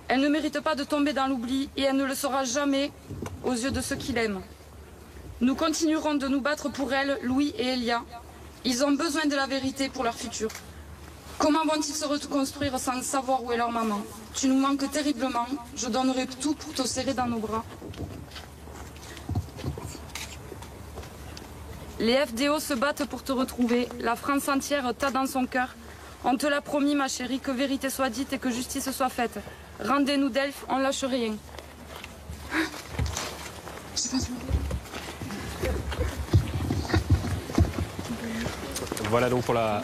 Elle ne mérite pas de tomber dans l'oubli et elle ne le sera jamais aux yeux de ceux qui l'aiment. Nous continuerons de nous battre pour elles, Louis et Elia. Ils ont besoin de la vérité pour leur futur. Comment vont-ils se reconstruire sans savoir où est leur maman? Tu nous manques terriblement. Je donnerai tout pour te serrer dans nos bras. Les FDO se battent pour te retrouver. La France entière t'a dans son cœur. On te l'a promis, ma chérie, que vérité soit dite et que justice soit faite. Rendez-nous Delphes, on lâche rien. Voilà donc pour la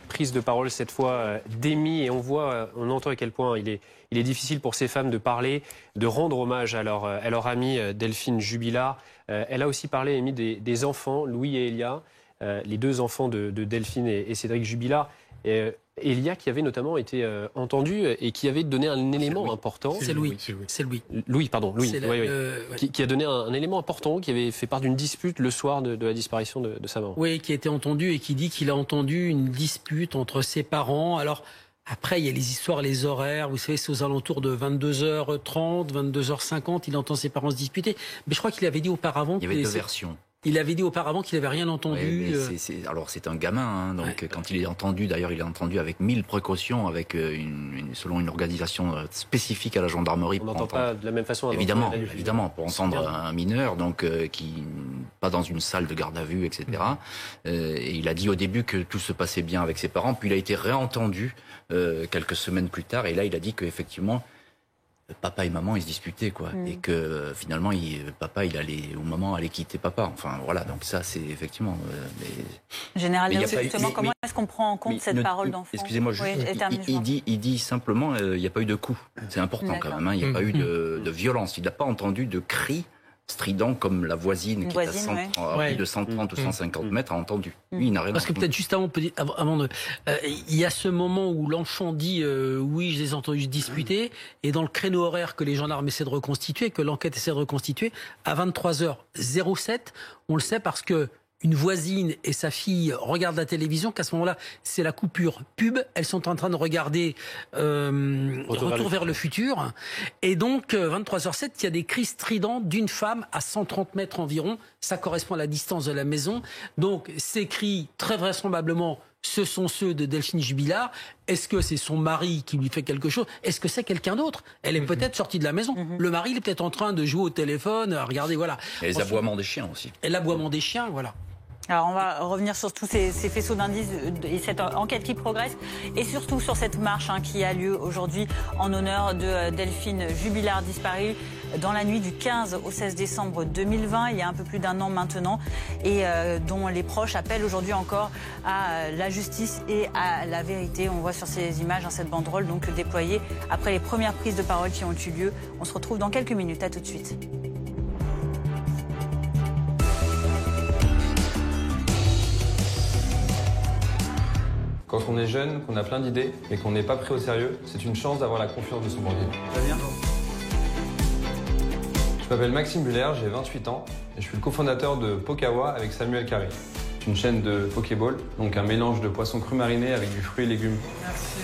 prise de parole cette fois d'Amy, et on entend à quel point il est difficile pour ces femmes de parler, de rendre hommage à leur amie Delphine Jubilard. Elle a aussi parlé, Amy, des enfants, Louis et Elia, les deux enfants de Delphine et Cédric Jubilard. Elia qui avait notamment été entendu et qui avait donné un élément important. C'est Louis. C'est Louis. Louis, pardon. Louis, ouais. Qui a donné un élément important, qui avait fait part d'une dispute le soir de la disparition de sa maman. Oui, qui a été entendu et qui dit qu'il a entendu une dispute entre ses parents. Alors, après, il y a les histoires, les horaires. Vous savez, c'est aux alentours de 22h30, 22h50. Il entend ses parents se disputer. Mais je crois qu'il avait dit auparavant... Il y avait deux versions. Il avait dit auparavant qu'il n'avait rien entendu. Alors c'est un gamin, hein, donc quand il est entendu, d'ailleurs il est entendu avec 1000 précautions, avec selon une organisation spécifique à la gendarmerie. On n'entend pas de la même façon. Évidemment, pour entendre un mineur, donc qui pas dans une salle de garde à vue, etc. Et il a dit au début que tout se passait bien avec ses parents, puis il a été réentendu quelques semaines plus tard, et là il a dit qu'effectivement papa et maman ils se disputaient quoi, et que finalement maman allait quitter papa. Enfin voilà, donc ça c'est effectivement. Général, justement, comment est-ce qu'on prend en compte cette parole d'enfant? Excusez-moi, il dit simplement il n'y a pas eu de coup. C'est important quand même. Il n'y a pas eu de violence. Il n'a pas entendu de cris strident comme la voisine qui est à plus de 130 ou 150 mètres a entendu. Lui, il n'a rien Parce que peut-être juste avant il y a ce moment où l'enfant dit oui, je les ai entendus se disputer, et dans le créneau horaire que les gendarmes essaient de reconstituer, que l'enquête essaie de reconstituer, à 23h07, on le sait parce que une voisine et sa fille regardent la télévision, qu'à ce moment-là, c'est la coupure pub. Elles sont en train de regarder Retour vers le futur. Et donc, 23h07, il y a des cris stridents d'une femme à 130 mètres environ. Ça correspond à la distance de la maison. Donc, ces cris, très vraisemblablement, ce sont ceux de Delphine Jubilard. Est-ce que c'est son mari qui lui fait quelque chose? Est-ce que c'est quelqu'un d'autre? Elle est peut-être sortie de la maison. Le mari, il est peut-être en train de jouer au téléphone, à regarder, voilà. Et les aboiements des chiens aussi. Et l'aboiement des chiens, voilà. Alors on va revenir sur tous ces faisceaux d'indices et cette enquête qui progresse, et surtout sur cette marche qui a lieu aujourd'hui en honneur de Delphine Jubilard, disparue dans la nuit du 15 au 16 décembre 2020, il y a un peu plus d'un an maintenant, et dont les proches appellent aujourd'hui encore à la justice et à la vérité. On voit sur ces images cette banderole donc déployée après les premières prises de parole qui ont eu lieu. On se retrouve dans quelques minutes, à tout de suite. Quand on est jeune, qu'on a plein d'idées et qu'on n'est pas pris au sérieux, c'est une chance d'avoir la confiance de son banquier. Très bien. Je m'appelle Maxime Buller, j'ai 28 ans et je suis le cofondateur de Pokawa avec Samuel Carré. C'est une chaîne de Pokéball, donc un mélange de poissons crus marinés avec du fruit et légumes. Merci.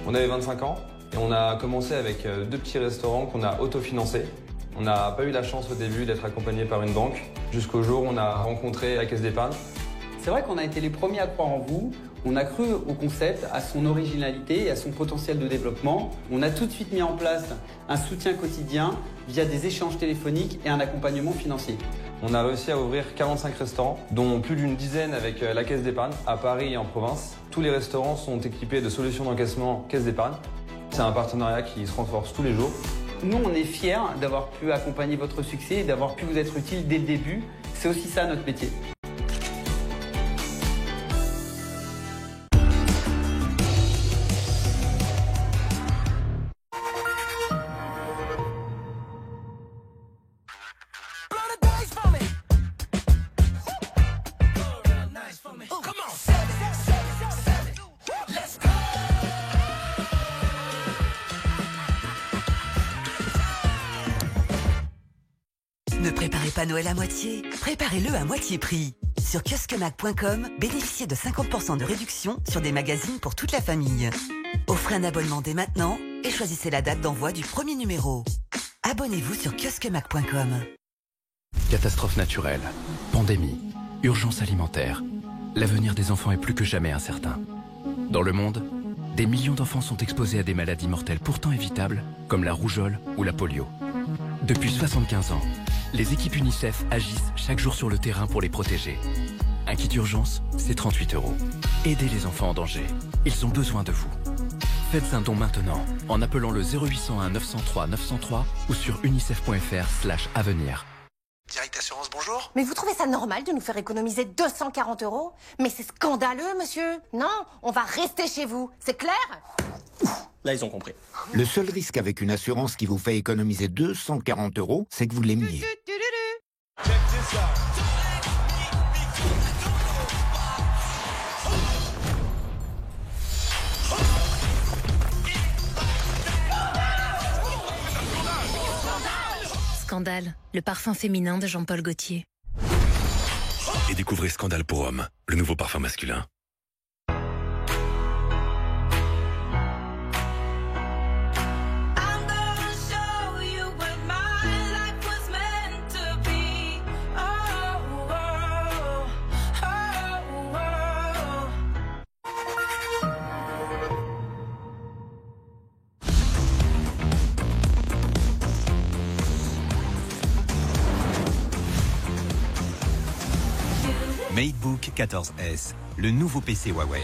On avait 25 ans et on a commencé avec 2 petits restaurants qu'on a autofinancés. On n'a pas eu la chance au début d'être accompagné par une banque, jusqu'au jour où on a rencontré la Caisse d'épargne. C'est vrai qu'on a été les premiers à croire en vous. On a cru au concept, à son originalité et à son potentiel de développement. On a tout de suite mis en place un soutien quotidien via des échanges téléphoniques et un accompagnement financier. On a réussi à ouvrir 45 restaurants, dont plus d'une dizaine avec la Caisse d'épargne, à Paris et en province. Tous les restaurants sont équipés de solutions d'encaissement Caisse d'épargne. C'est un partenariat qui se renforce tous les jours. Nous, on est fiers d'avoir pu accompagner votre succès et d'avoir pu vous être utile dès le début. C'est aussi ça notre métier. Ne préparez pas Noël à moitié, préparez-le à moitié prix. Sur kiosquemac.com, bénéficiez de 50% de réduction sur des magazines pour toute la famille. Offrez un abonnement dès maintenant et choisissez la date d'envoi du premier numéro. Abonnez-vous sur kiosquemac.com. Catastrophe naturelle, pandémie, urgence alimentaire. L'avenir des enfants est plus que jamais incertain. Dans le monde, des millions d'enfants sont exposés à des maladies mortelles pourtant évitables, comme la rougeole ou la polio. Depuis 75 ans, les équipes UNICEF agissent chaque jour sur le terrain pour les protéger. Un kit urgence, c'est 38 €. Aidez les enfants en danger. Ils ont besoin de vous. Faites un don maintenant en appelant le 0801 903 903 ou sur unicef.fr/avenir. Direct Assurance, bonjour. Mais vous trouvez ça normal de nous faire économiser 240 €? Mais c'est scandaleux, monsieur. Non, on va rester chez vous, c'est clair? Là, ils ont compris. Le seul risque avec une assurance qui vous fait économiser 240 €, c'est que vous l'aimiez. Scandale, le parfum féminin de Jean-Paul Gaultier. Et découvrez Scandale pour hommes, le nouveau parfum masculin. MateBook 14S, le nouveau PC Huawei.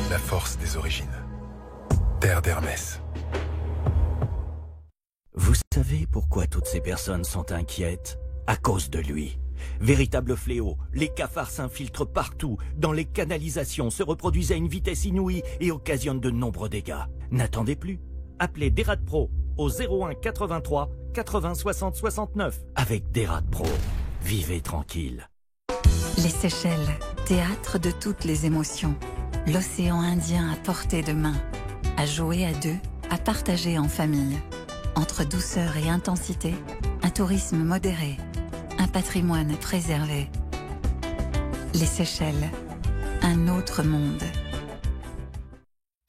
La force des origines. Terre d'Hermès. Vous savez pourquoi toutes ces personnes sont inquiètes? À cause de lui. Véritable fléau, les cafards s'infiltrent partout, dans les canalisations, se reproduisent à une vitesse inouïe et occasionnent de nombreux dégâts. N'attendez plus. Appelez Derad Pro au 01 83 80 60 69. Avec Derad Pro, vivez tranquille. Les Seychelles, théâtre de toutes les émotions. L'océan Indien à portée de main. À jouer à deux, à partager en famille. Entre douceur et intensité, un tourisme modéré. Un patrimoine préservé. Les Seychelles, un autre monde.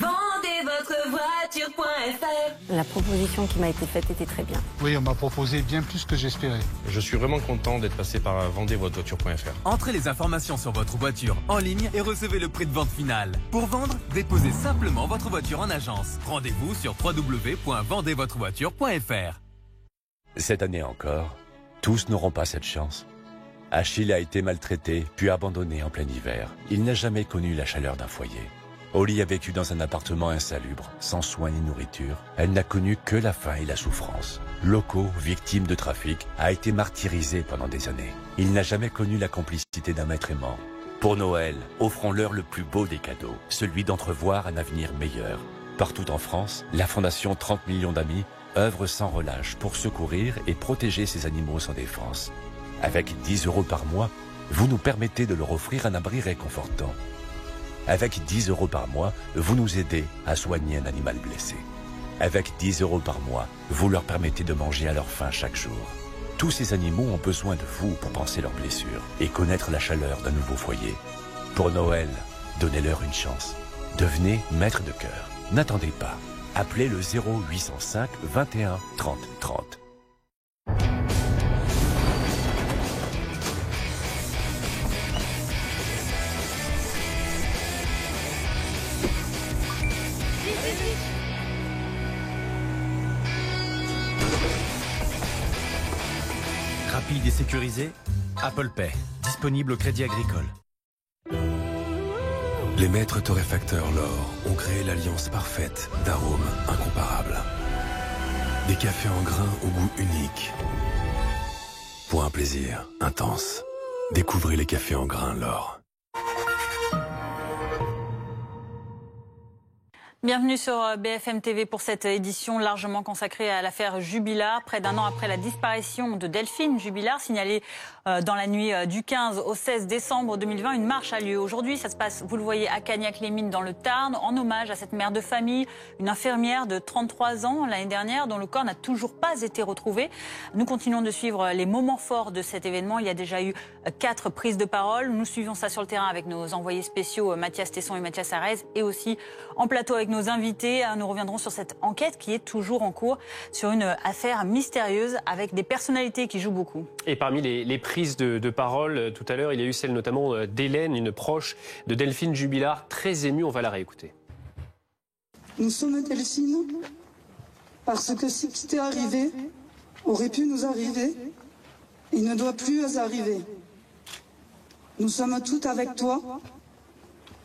Vendez votre voiture.fr. La proposition qui m'a été faite était très bien. Oui, on m'a proposé bien plus que j'espérais. Je suis vraiment content d'être passé par vendezvotrevoiture.fr. Entrez les informations sur votre voiture en ligne et recevez le prix de vente final. Pour vendre, déposez simplement votre voiture en agence. Rendez-vous sur www.vendezvotrevoiture.fr. Cette année encore, tous n'auront pas cette chance. Achille a été maltraité, puis abandonné en plein hiver. Il n'a jamais connu la chaleur d'un foyer. Holly a vécu dans un appartement insalubre, sans soins ni nourriture. Elle n'a connu que la faim et la souffrance. Loco, victime de trafic, a été martyrisé pendant des années. Il n'a jamais connu la complicité d'un maître aimant. Pour Noël, offrons-leur le plus beau des cadeaux, celui d'entrevoir un avenir meilleur. Partout en France, la Fondation 30 millions d'amis œuvre sans relâche pour secourir et protéger ces animaux sans défense. Avec 10 € par mois, vous nous permettez de leur offrir un abri réconfortant. Avec 10 € par mois, vous nous aidez à soigner un animal blessé. Avec 10 € par mois, vous leur permettez de manger à leur faim chaque jour. Tous ces animaux ont besoin de vous pour panser leurs blessures et connaître la chaleur d'un nouveau foyer. Pour Noël, donnez-leur une chance. Devenez maître de cœur. N'attendez pas. Appelez le 0805 21 30 30. Rapide et sécurisé, Apple Pay, disponible au Crédit Agricole. Les maîtres torréfacteurs L'Or ont créé l'alliance parfaite d'arômes incomparables. Des cafés en grains au goût unique. Pour un plaisir intense. Découvrez les cafés en grains L'Or. Bienvenue sur BFM TV pour cette édition largement consacrée à l'affaire Jubilard. Près d'un an après la disparition de Delphine Jubilard, signalée dans la nuit du 15 au 16 décembre 2020, une marche a lieu aujourd'hui. Ça se passe, vous le voyez, à Cagnac-les-Mines dans le Tarn, en hommage à cette mère de famille, une infirmière de 33 ans l'année dernière, dont le corps n'a toujours pas été retrouvé. Nous continuons de suivre les moments forts de cet événement. Il y a déjà eu 4 prises de parole. Nous suivons ça sur le terrain avec nos envoyés spéciaux Mathias Tesson et Mathias Arez, et aussi en plateau avec nos invités. Nous reviendrons sur cette enquête qui est toujours en cours sur une affaire mystérieuse avec des personnalités qui jouent beaucoup. Et parmi les prises de parole tout à l'heure, il y a eu celle notamment d'Hélène, une proche de Delphine Jubilard, très émue. On va la réécouter. Nous sommes Delphine parce que ce qui t'est arrivé aurait pu nous arriver et ne doit plus arriver. Nous sommes toutes avec toi,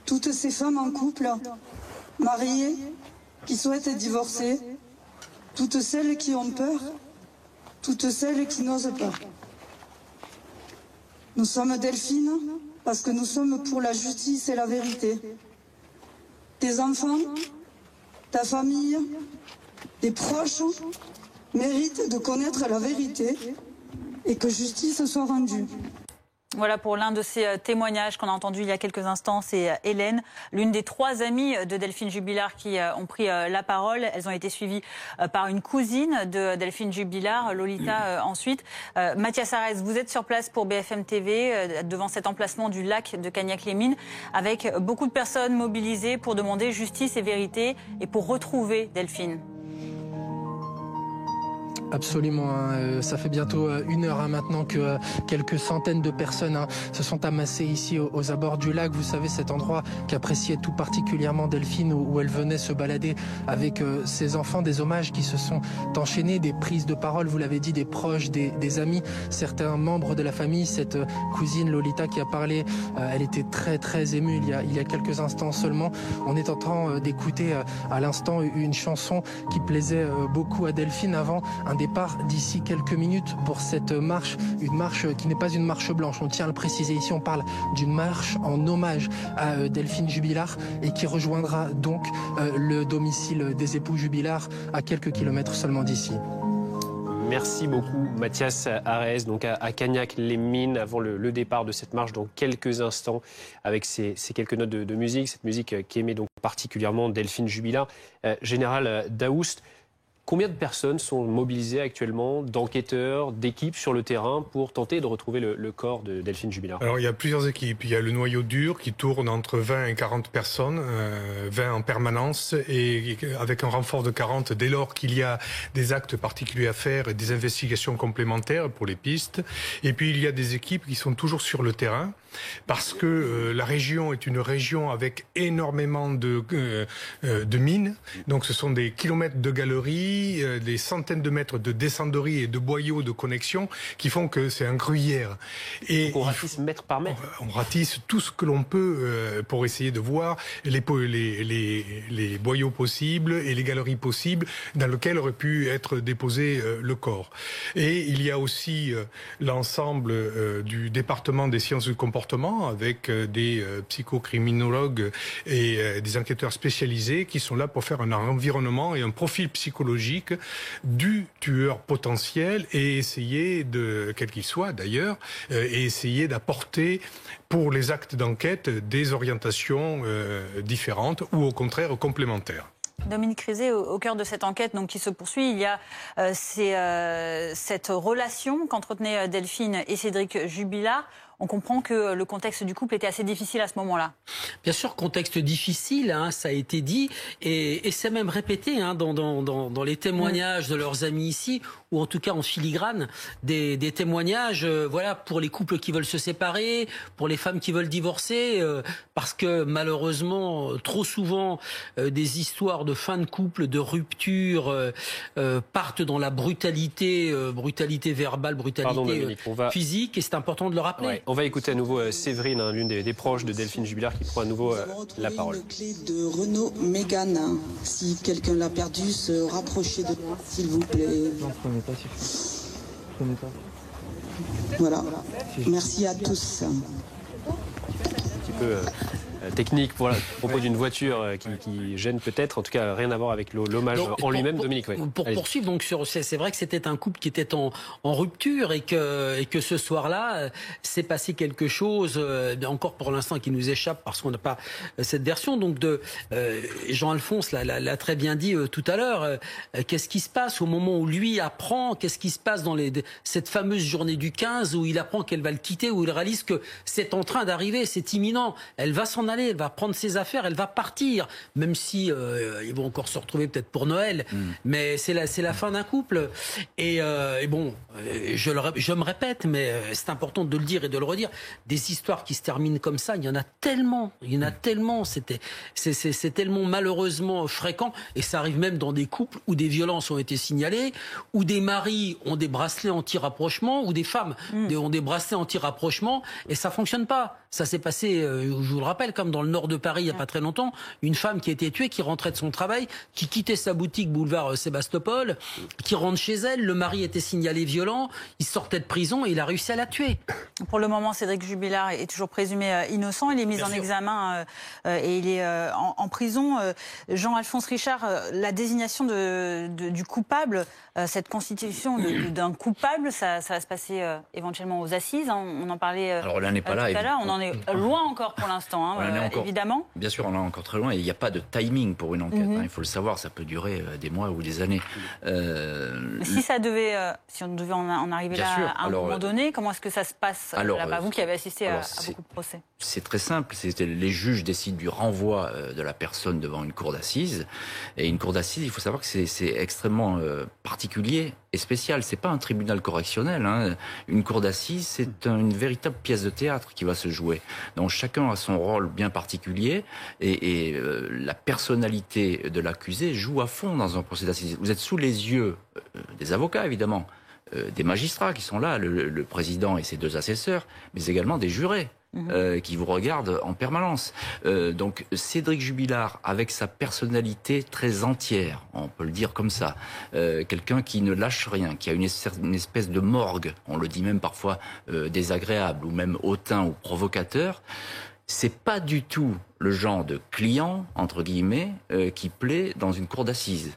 toutes ces femmes en couple, mariées, qui souhaitent divorcer, toutes celles qui ont peur, toutes celles qui n'osent pas. Nous sommes Delphine parce que nous sommes pour la justice et la vérité. Tes enfants, ta famille, tes proches méritent de connaître la vérité et que justice soit rendue. Voilà pour l'un de ces témoignages qu'on a entendu il y a quelques instants, c'est Hélène, l'une des 3 amies de Delphine Jubilard qui ont pris la parole. Elles ont été suivies par une cousine de Delphine Jubilard, Lolita ensuite. Mathias Arez, vous êtes sur place pour BFM TV, devant cet emplacement du lac de Cagnac-les-Mines, avec beaucoup de personnes mobilisées pour demander justice et vérité et pour retrouver Delphine. Absolument, hein. Ça fait bientôt 1 heure maintenant que quelques centaines de personnes se sont amassées ici aux abords du lac. Vous savez, cet endroit qu'appréciait tout particulièrement Delphine, où elle venait se balader avec ses enfants. Des hommages qui se sont enchaînés, des prises de parole, vous l'avez dit, des proches, des amis, certains membres de la famille. Cette cousine Lolita qui a parlé, elle était très émue il y a quelques instants seulement. On est en train d'écouter à l'instant une chanson qui plaisait beaucoup à Delphine avant un départ d'ici quelques minutes pour cette marche, une marche qui n'est pas une marche blanche, on tient à le préciser ici, on parle d'une marche en hommage à Delphine Jubilard et qui rejoindra donc le domicile des époux Jubilard à quelques kilomètres seulement d'ici. Merci beaucoup Mathias Arez, donc à Cagnac-les-Mines, avant le départ de cette marche dans quelques instants, avec ces quelques notes de musique, cette musique qui aimait donc particulièrement Delphine Jubilard. Général Daoust, combien de personnes sont mobilisées actuellement, d'enquêteurs, d'équipes sur le terrain pour tenter de retrouver le corps de Delphine Jubilard? Alors il y a plusieurs équipes. Il y a le noyau dur qui tourne entre 20 et 40 personnes, 20 en permanence, et avec un renfort de 40 dès lors qu'il y a des actes particuliers à faire et des investigations complémentaires pour les pistes. Et puis il y a des équipes qui sont toujours sur le terrain parce que la région est une région avec énormément de mines. Donc ce sont des kilomètres de galeries, des centaines de mètres de descenderies et de boyaux de connexion qui font que c'est un gruyère. Et donc on ratisse mètre par mètre. On ratisse tout ce que l'on peut pour essayer de voir les boyaux possibles et les galeries possibles dans lesquelles aurait pu être déposé le corps. Et il y a aussi l'ensemble du département des sciences du comportement avec des psychocriminologues et des enquêteurs spécialisés qui sont là pour faire un environnement et un profil psychologique du tueur potentiel et essayer quel qu'il soit d'ailleurs, et essayer d'apporter pour les actes d'enquête des orientations différentes ou au contraire complémentaires. Dominique Rizet, au cœur de cette enquête donc, qui se poursuit, il y a cette relation qu'entretenaient Delphine et Cédric Jubilard. On comprend que le contexte du couple était assez difficile à ce moment-là. Bien sûr, contexte difficile, ça a été dit, et c'est même répété dans les témoignages de leurs amis ici, ou en tout cas en filigrane, des témoignages pour les couples qui veulent se séparer, pour les femmes qui veulent divorcer, parce que malheureusement, trop souvent, des histoires de fin de couple, de rupture, partent dans la brutalité verbale, brutalité physique, et c'est important de le rappeler. Ouais. On va écouter à nouveau Séverine, l'une des proches de Delphine Jubilard, qui prend à nouveau la parole. Une clé de Renault Mégane. Si quelqu'un l'a perdu, se rapprocher de moi, s'il vous plaît. Non, je connais pas. Je connais pas. Voilà. Merci à tous. Un petit peu technique à propos d'une voiture qui gêne peut-être. En tout cas, rien à voir avec l'hommage en lui-même, Dominique. Pour poursuivre, donc c'est vrai que c'était un couple qui était en rupture et que ce soir-là, s'est passé quelque chose, encore pour l'instant, qui nous échappe parce qu'on n'a pas cette version. Donc Jean-Alphonse l'a très bien dit tout à l'heure. Qu'est-ce qui se passe au moment où lui apprend? Qu'est-ce qui se passe dans cette fameuse journée du 15 où il apprend qu'elle va le quitter, où il réalise que c'est en train d'arriver, c'est imminent. Elle va s'en aller, elle va prendre ses affaires, elle va partir, même si ils vont encore se retrouver peut-être pour Noël. Mais c'est la fin d'un couple. Et bon, je me répète, mais c'est important de le dire et de le redire. Des histoires qui se terminent comme ça, il y en a tellement. C'est tellement malheureusement fréquent. Et ça arrive même dans des couples où des violences ont été signalées, où des maris ont des bracelets anti-rapprochement, où des femmes ont des bracelets anti-rapprochement, et ça fonctionne pas. Ça s'est passé, je vous le rappelle, comme dans le nord de Paris il y a pas très longtemps, une femme qui a été tuée, qui rentrait de son travail, qui quittait sa boutique boulevard Sébastopol, qui rentre chez elle, le mari était signalé violent, il sortait de prison et il a réussi à la tuer. Pour le moment, Cédric Jubilard est toujours présumé innocent, il est mis en examen et il est en prison. Jean-Alphonse Richard, la désignation du coupable, cette constitution d'un coupable, ça va se passer éventuellement aux assises, hein, on en parlait alors là, on n'est pas là, tout à l'heure, on en est loin encore pour l'instant, hein, évidemment. Bien sûr, on est encore très loin et il n'y a pas de timing pour une enquête, hein, il faut le savoir, ça peut durer des mois ou des années. Si on devait en arriver là à un moment donné, comment est-ce que ça se passe là-bas, vous qui avez assisté à beaucoup de procès? C'est très simple, les juges décident du renvoi de la personne devant une cour d'assises, et une cour d'assises, il faut savoir que c'est extrêmement particulier et spécial, c'est pas un tribunal correctionnel, hein. Une cour d'assises, c'est une véritable pièce de théâtre qui va se jouer, donc chacun a son rôle bien particulier, et la personnalité de l'accusé joue à fond dans un procès d'assises. Vous êtes sous les yeux des avocats, évidemment, des magistrats qui sont là, le président et ses deux assesseurs, mais également des jurés qui vous regardent en permanence. Donc Cédric Jubilard, avec sa personnalité très entière, on peut le dire comme ça, quelqu'un qui ne lâche rien, qui a une espèce de morgue, on le dit même parfois désagréable, ou même hautain ou provocateur, c'est pas du tout le genre de client, entre guillemets, qui plaît dans une cour d'assises.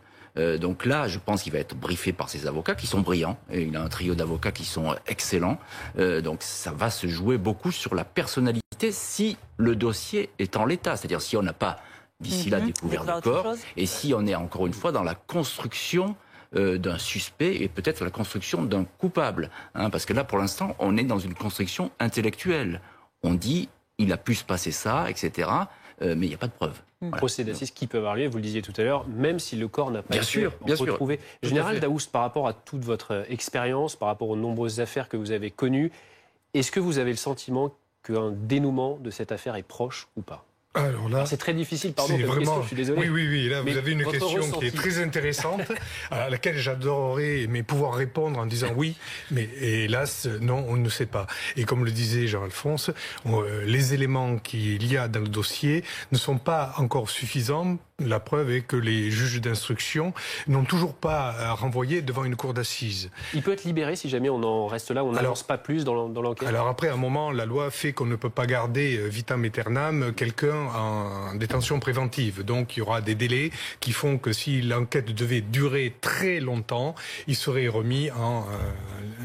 Donc là, je pense qu'il va être briefé par ses avocats qui sont brillants. Et il a un trio d'avocats qui sont excellents. Donc ça va se jouer beaucoup sur la personnalité si le dossier est en l'état. C'est-à-dire si on n'a pas d'ici là découvert le corps et si on est encore une fois dans la construction d'un suspect et peut-être la construction d'un coupable. Hein, parce que là, pour l'instant, on est dans une construction intellectuelle. On dit, il a pu se passer ça, etc. Mais il n'y a pas de preuves. Voilà. Procès d'assises qui peuvent avoir lieu, vous le disiez tout à l'heure, même si le corps n'a pas été retrouvé. Général Daoust, par rapport à toute votre expérience, par rapport aux nombreuses affaires que vous avez connues, est-ce que vous avez le sentiment qu'un dénouement de cette affaire est proche ou pas? Alors là, c'est très difficile, pardon, comme question, je suis désolé. Oui, là, vous avez une question qui est très intéressante, à laquelle j'adorerais pouvoir répondre en disant oui, mais hélas, non, on ne sait pas. Et comme le disait Jean-Alphonse, les éléments qu'il y a dans le dossier ne sont pas encore suffisants. La preuve est que les juges d'instruction n'ont toujours pas renvoyé devant une cour d'assises. Il peut être libéré si jamais on en reste là, on n'avance pas plus dans l'enquête? Alors après, à un moment, la loi fait qu'on ne peut pas garder vitam aeternam quelqu'un en détention préventive. Donc il y aura des délais qui font que si l'enquête devait durer très longtemps, il serait remis en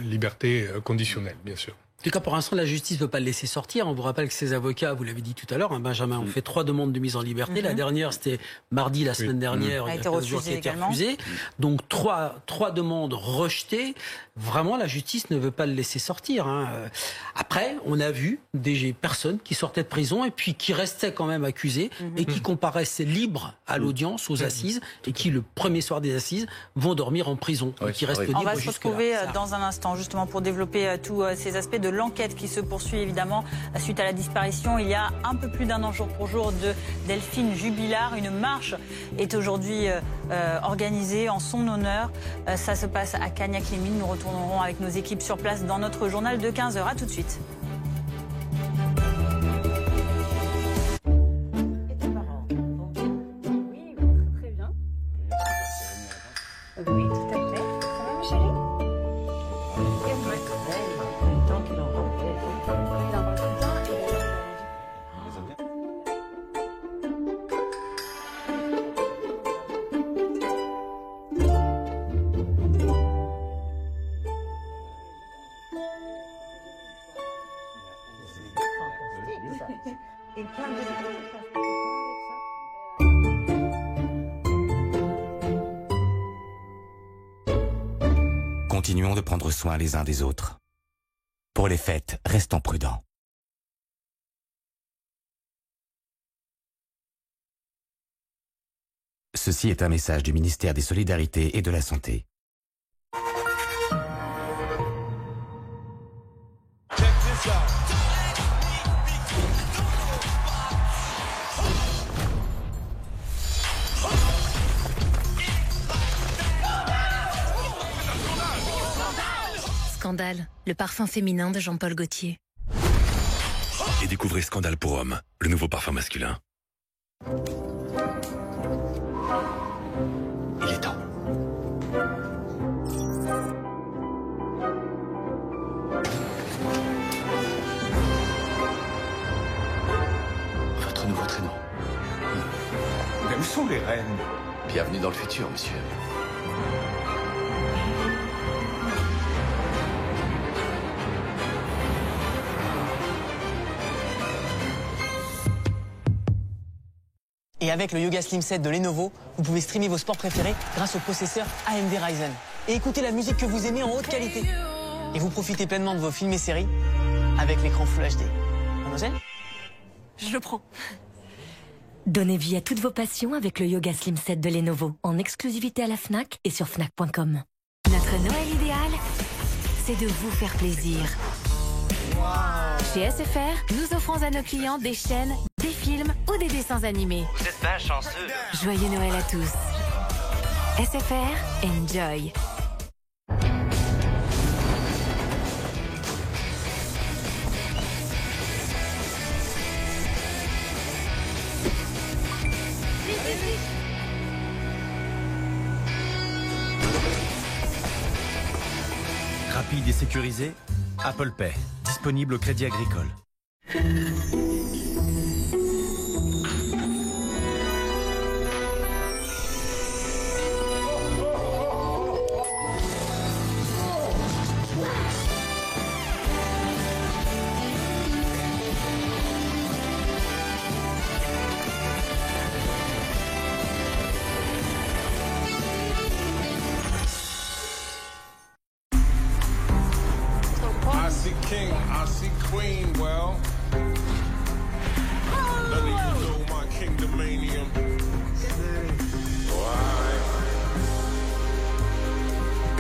liberté conditionnelle, bien sûr. En tout cas, pour l'instant, la justice ne veut pas le laisser sortir. On vous rappelle que ses avocats, vous l'avez dit tout à l'heure, Benjamin, ont fait 3 demandes de mise en liberté. La dernière, c'était mardi, la semaine dernière, il y a 15 jours, qui a été refusée. Donc, 3 demandes rejetées. Vraiment, la justice ne veut pas le laisser sortir. Hein. Après, on a vu des personnes qui sortaient de prison et puis qui restaient quand même accusées et qui comparaissaient libres à l'audience, aux assises, et qui, le premier soir des assises, vont dormir en prison. Et qui restent libres. On va se retrouver dans un instant, justement, pour développer tous ces aspects de l'enquête qui se poursuit évidemment suite à la disparition il y a un peu plus d'un an jour pour jour de Delphine Jubilard. Une marche est aujourd'hui organisée en son honneur. Ça se passe à Cagnac-les-Mines. Nous retournerons avec nos équipes sur place dans notre journal de 15h. À tout de suite. Oui, tout à fait. Ça va, ma chérie? et plein de Continuons de prendre soin les uns des autres. Pour les fêtes, restons prudents. Ceci est un message du ministère des Solidarités et de la Santé. Scandale, le parfum féminin de Jean-Paul Gaultier. Et découvrez Scandale pour hommes, le nouveau parfum masculin. Il est temps. Votre nouveau traîneau. Mais où sont les reines? Bienvenue dans le futur, monsieur. Et avec le Yoga Slim 7 de Lenovo, vous pouvez streamer vos sports préférés grâce au processeur AMD Ryzen. Et écouter la musique que vous aimez en haute qualité. Et vous profitez pleinement de vos films et séries avec l'écran Full HD. Mademoiselle ? Je le prends. Donnez vie à toutes vos passions avec le Yoga Slim 7 de Lenovo, en exclusivité à la Fnac et sur Fnac.com. Notre Noël idéal, c'est de vous faire plaisir. Chez SFR, nous offrons à nos clients des chaînes, des films ou des dessins animés. Vous êtes pas chanceux. Joyeux Noël à tous. SFR, enjoy. Rapide et sécurisé, Apple Pay, disponible au Crédit Agricole.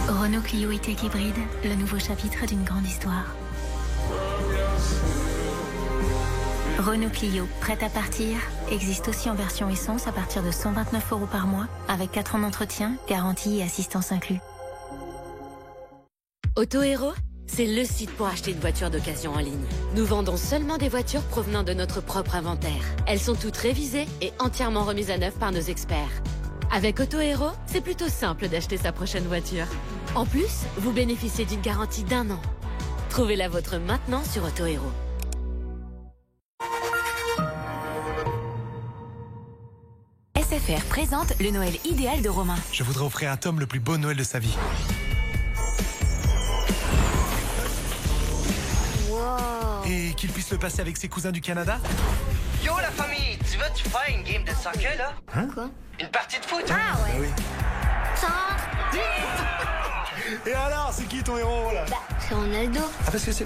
Renault Clio E-Tech hybride, le nouveau chapitre d'une grande histoire. Renault Clio, prête à partir, existe aussi en version essence à partir de 129 € par mois, avec 4 ans d'entretien, garantie et assistance inclus. Autohéros, c'est le site pour acheter une voiture d'occasion en ligne. Nous vendons seulement des voitures provenant de notre propre inventaire. Elles sont toutes révisées et entièrement remises à neuf par nos experts. Avec Autohéros, c'est plutôt simple d'acheter sa prochaine voiture. En plus, vous bénéficiez d'une garantie d'1 an. Trouvez la vôtre maintenant sur Autohéros. SFR présente le Noël idéal de Romain. Je voudrais offrir à Tom le plus beau Noël de sa vie. Wow. Et qu'il puisse le passer avec ses cousins du Canada. Yo la famille, tu veux faire une game de soccer là? Hein? Quoi? Une partie de foot? Ah ouais. Oui. Et alors, c'est qui ton héros là? C'est Ronaldo. Ah parce que c'est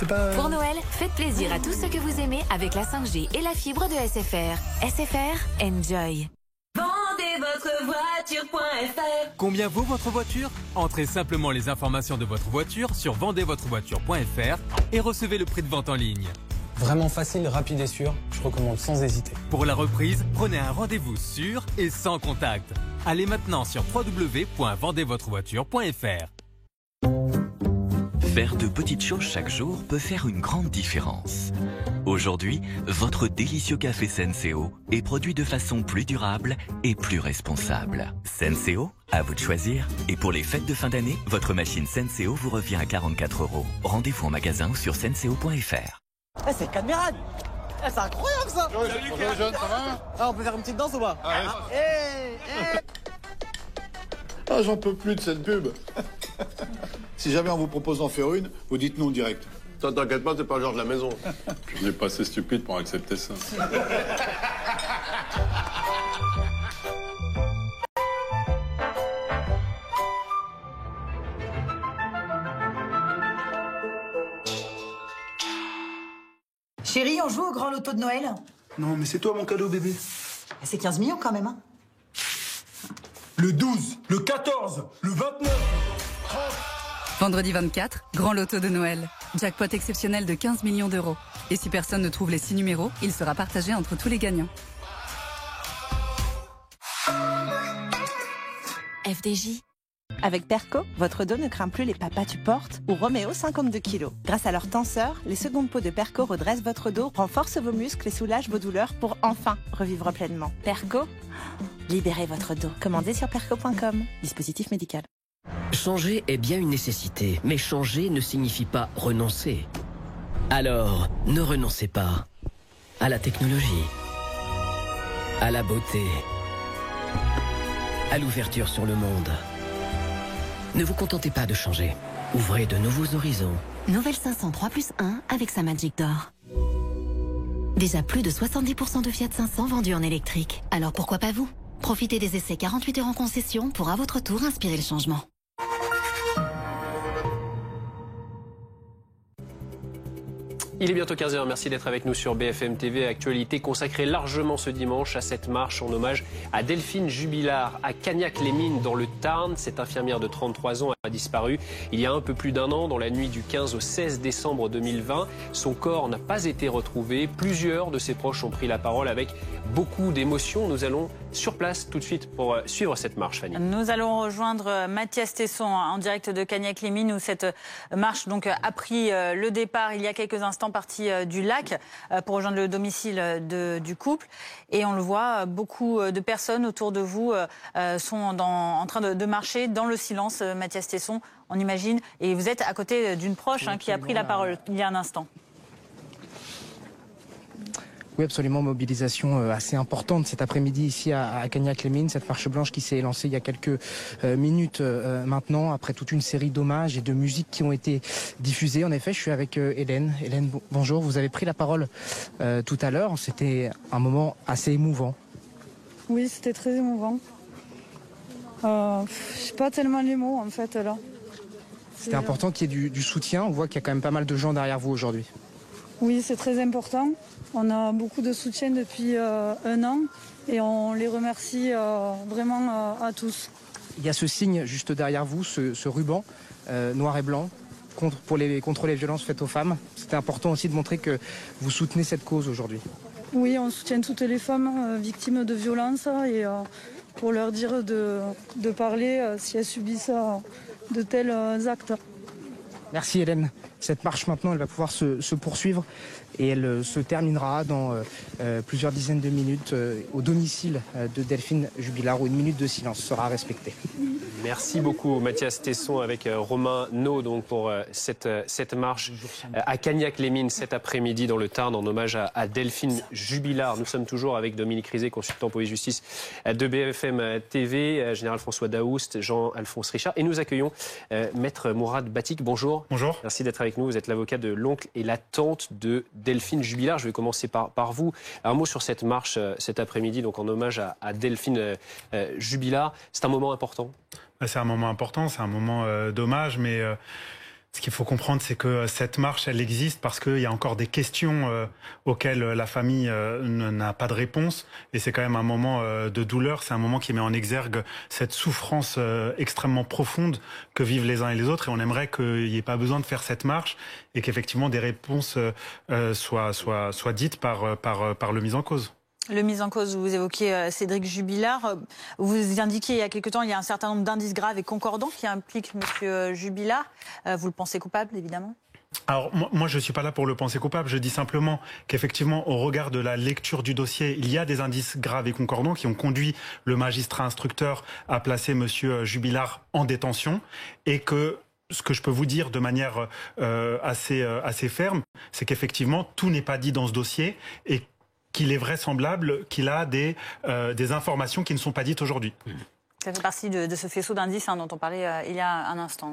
pas... Pour Noël, faites plaisir à tous ceux que vous aimez avec la 5G et la fibre de SFR. SFR, enjoy. Vendez votre voiture.fr. Combien vaut votre voiture? Entrez simplement les informations de votre voiture sur vendezvotrevoiture.fr et recevez le prix de vente en ligne. Vraiment facile, rapide et sûr, je recommande sans hésiter. Pour la reprise, prenez un rendez-vous sûr et sans contact. Allez maintenant sur www.vendezvotrevoiture.fr. Faire de petites choses chaque jour peut faire une grande différence. Aujourd'hui, votre délicieux café Senseo est produit de façon plus durable et plus responsable. Senseo, à vous de choisir. Et pour les fêtes de fin d'année, votre machine Senseo vous revient à 44 €. Rendez-vous en magasin ou sur senseo.fr. Eh, c'est Cadmerade. Eh, c'est incroyable ça. Bonjour jeune, ça va? Ah, on peut faire une petite danse ou pas? Ah, j'en peux plus de cette pub. Si jamais on vous propose d'en faire une, vous dites non direct. Toi, t'inquiète pas, t'es pas le genre de la maison. Je n'ai pas assez stupide pour accepter ça. Chérie, on joue au grand loto de Noël? Non, mais c'est toi mon cadeau, bébé. C'est 15 millions quand même, hein? Le 12, le 14, le 29. Vendredi 24, grand loto de Noël. Jackpot exceptionnel de 15 millions d'euros. Et si personne ne trouve les 6 numéros, il sera partagé entre tous les gagnants. FDJ. Avec Perco, votre dos ne craint plus les papas tu portes ou Roméo 52 kg. Grâce à leur tenseur, les secondes peaux de Perco redressent votre dos, renforcent vos muscles et soulagent vos douleurs pour enfin revivre pleinement. Perco, libérez votre dos. Commandez sur perco.com. Dispositif médical. Changer est bien une nécessité, mais changer ne signifie pas renoncer. Alors, ne renoncez pas à la technologie, à la beauté, à l'ouverture sur le monde. Ne vous contentez pas de changer. Ouvrez de nouveaux horizons. Nouvelle 500 3+1 avec sa Magic d'or. Déjà plus de 70% de Fiat 500 vendus en électrique. Alors pourquoi pas vous? Profitez des essais 48 heures en concession pour à votre tour inspirer le changement. Il est bientôt 15h, merci d'être avec nous sur BFM TV. Actualité consacrée largement ce dimanche à cette marche en hommage à Delphine Jubilard à Cagnac-les-Mines dans le Tarn. Cette infirmière de 33 ans a disparu il y a un peu plus d'un an, dans la nuit du 15 au 16 décembre 2020. Son corps n'a pas été retrouvé. Plusieurs de ses proches ont pris la parole avec beaucoup d'émotion. Nous allons sur place tout de suite pour suivre cette marche, Fanny. Nous allons rejoindre Mathias Tesson en direct de Cagnac-les-Mines où cette marche donc a pris le départ il y a quelques instants, partie du lac pour rejoindre le domicile du couple. Et on le voit, beaucoup de personnes autour de vous sont en train de marcher dans le silence. Mathias Tesson, on imagine. Et vous êtes à côté d'une proche qui a pris la parole il y a un instant. Oui, absolument, mobilisation assez importante cet après-midi ici à Cagnac-les-Mines, cette marche blanche qui s'est lancée il y a quelques minutes maintenant, après toute une série d'hommages et de musiques qui ont été diffusées. En effet, je suis avec Hélène. Hélène, bonjour, vous avez pris la parole tout à l'heure, c'était un moment assez émouvant. Oui, c'était très émouvant. Je sais pas tellement les mots en fait là. C'était important qu'il y ait du soutien, on voit qu'il y a quand même pas mal de gens derrière vous aujourd'hui. Oui, c'est très important. On a beaucoup de soutien depuis un an et on les remercie vraiment à tous. Il y a ce signe juste derrière vous, ce ruban noir et blanc contre les violences faites aux femmes. C'était important aussi de montrer que vous soutenez cette cause aujourd'hui. Oui, on soutient toutes les femmes victimes de violences et pour leur dire de parler si elles subissent de tels actes. Merci Hélène. Cette marche maintenant, elle va pouvoir se poursuivre et elle se terminera dans plusieurs dizaines de minutes au domicile de Delphine Jubilard où une minute de silence sera respectée. Merci beaucoup Mathias Tesson avec Romain No donc pour cette marche à Cagnac-les-Mines cet après-midi dans le Tarn en hommage à Delphine Jubilard. Nous sommes toujours avec Dominique Rizet, consultant police-justice de BFM TV, Général François Daoust, Jean-Alphonse Richard et nous accueillons Maître Mourad Batik. Bonjour. Bonjour. Merci d'être avec nous. Vous êtes l'avocat de l'oncle et la tante de Delphine Jubilard. Je vais commencer par vous. Un mot sur cette marche cet après-midi donc en hommage à Delphine Jubilard. C'est un moment important. C'est un moment important, c'est un moment d'hommage, mais ce qu'il faut comprendre, c'est que cette marche, elle existe parce qu'il y a encore des questions auxquelles la famille n'a pas de réponse. Et c'est quand même un moment de douleur, c'est un moment qui met en exergue cette souffrance extrêmement profonde que vivent les uns et les autres. Et on aimerait qu'il n'y ait pas besoin de faire cette marche et qu'effectivement des réponses soient dites par le mis en cause. Le mis en cause, vous évoquiez Cédric Jubilard. Vous indiquiez il y a quelque temps, il y a un certain nombre d'indices graves et concordants qui impliquent M. Jubilard. Vous le pensez coupable, évidemment ? Alors moi je suis pas là pour le penser coupable, je dis simplement qu'effectivement au regard de la lecture du dossier, il y a des indices graves et concordants qui ont conduit le magistrat instructeur à placer M. Jubilard en détention et que ce que je peux vous dire de manière assez ferme, c'est qu'effectivement tout n'est pas dit dans ce dossier et qu'il est vraisemblable qu'il a des informations qui ne sont pas dites aujourd'hui. Ça fait partie de ce faisceau d'indices dont on parlait il y a un instant.